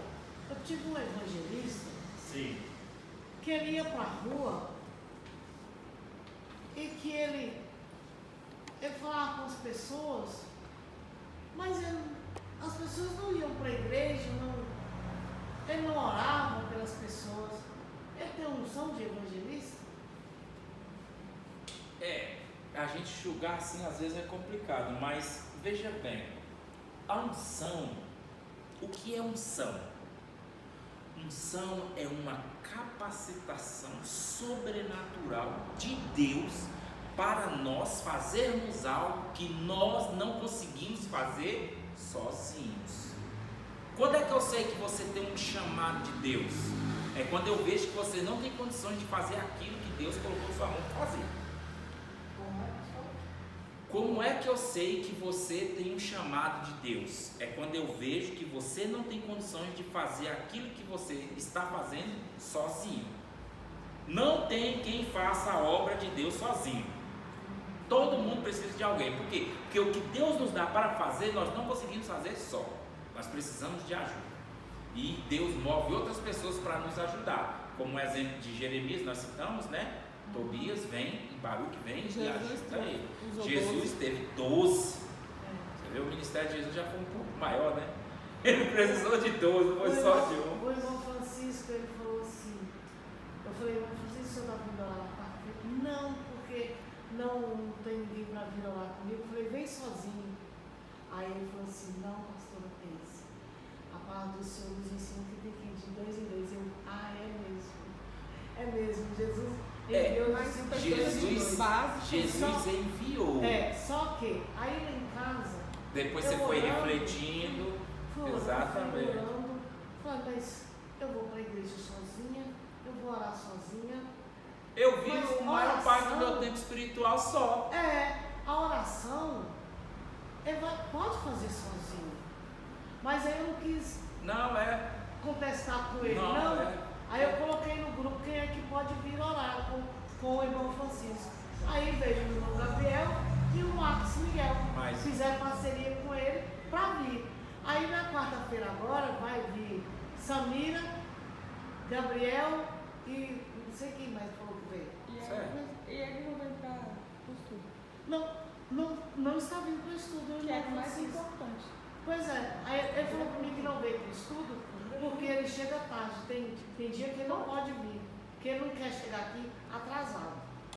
S3: eu tive um evangelista
S1: Sim.
S3: que ele ia para a rua e que ele falava com as pessoas, mas as pessoas não iam para a igreja, ele não orava pelas pessoas. Ele tem unção de evangelista?
S1: A gente julgar assim às vezes é complicado, mas veja bem, a unção, o que é unção? Unção é uma capacitação sobrenatural de Deus para nós fazermos algo que nós não conseguimos fazer sozinhos. Quando é que eu sei que você tem um chamado de Deus? É quando eu vejo que você não tem condições de fazer aquilo que Deus colocou em sua mão para fazer. Como é que eu sei que você tem um chamado de Deus? É quando eu vejo que você não tem condições de fazer aquilo que você está fazendo sozinho. Não tem quem faça a obra de Deus sozinho. Todo mundo precisa de alguém. Por quê? Porque o que Deus nos dá para fazer, nós não conseguimos fazer só. Nós precisamos de ajuda. E Deus move outras pessoas para nos ajudar. Como o exemplo de Jeremias, nós citamos, né? Tobias vem, e Baruque vem e ajuda ele. Jesus teve 12. Você vê, o ministério de Jesus já foi um pouco maior, né? Ele precisou de 12, não foi só de um.
S3: O irmão Francisco, ele falou assim, eu falei, irmão Francisco, o senhor está vindo lá na quarta-feira? Não, porque não tem ninguém para vir lá comigo. Eu falei, vem sozinho. Aí ele falou assim, não, pastora, pense. A palavra do Senhor nos ensina que tem que ir de 2 em 2. Eu, é mesmo. É mesmo, Jesus enviou
S1: Jesus enviou.
S3: Só que aí lá em casa.
S1: Depois você foi refletindo. Exatamente.
S3: Falei, mas eu vou para a igreja sozinha, eu vou orar sozinha.
S1: Eu vivo a maior parte do meu tempo espiritual só.
S3: A oração pode fazer sozinho. Mas aí eu não quis contestar com ele. Não. Aí eu coloquei no grupo quem é que pode vir orar com o irmão Francisco. Aí vejo o irmão Gabriel e o Marcos Miguel. Fizeram parceria com ele para vir. Aí na quarta-feira agora vai vir Samira, Gabriel e não sei quem mais falou que veio.
S4: E ele não vem para o estudo?
S3: Não está vindo para o estudo.
S4: Que é o mais importante.
S3: Pois é. Aí ele falou comigo que não veio para o estudo porque ele chega tarde. Tem dia que ele não pode vir, porque ele não quer chegar aqui atrasado.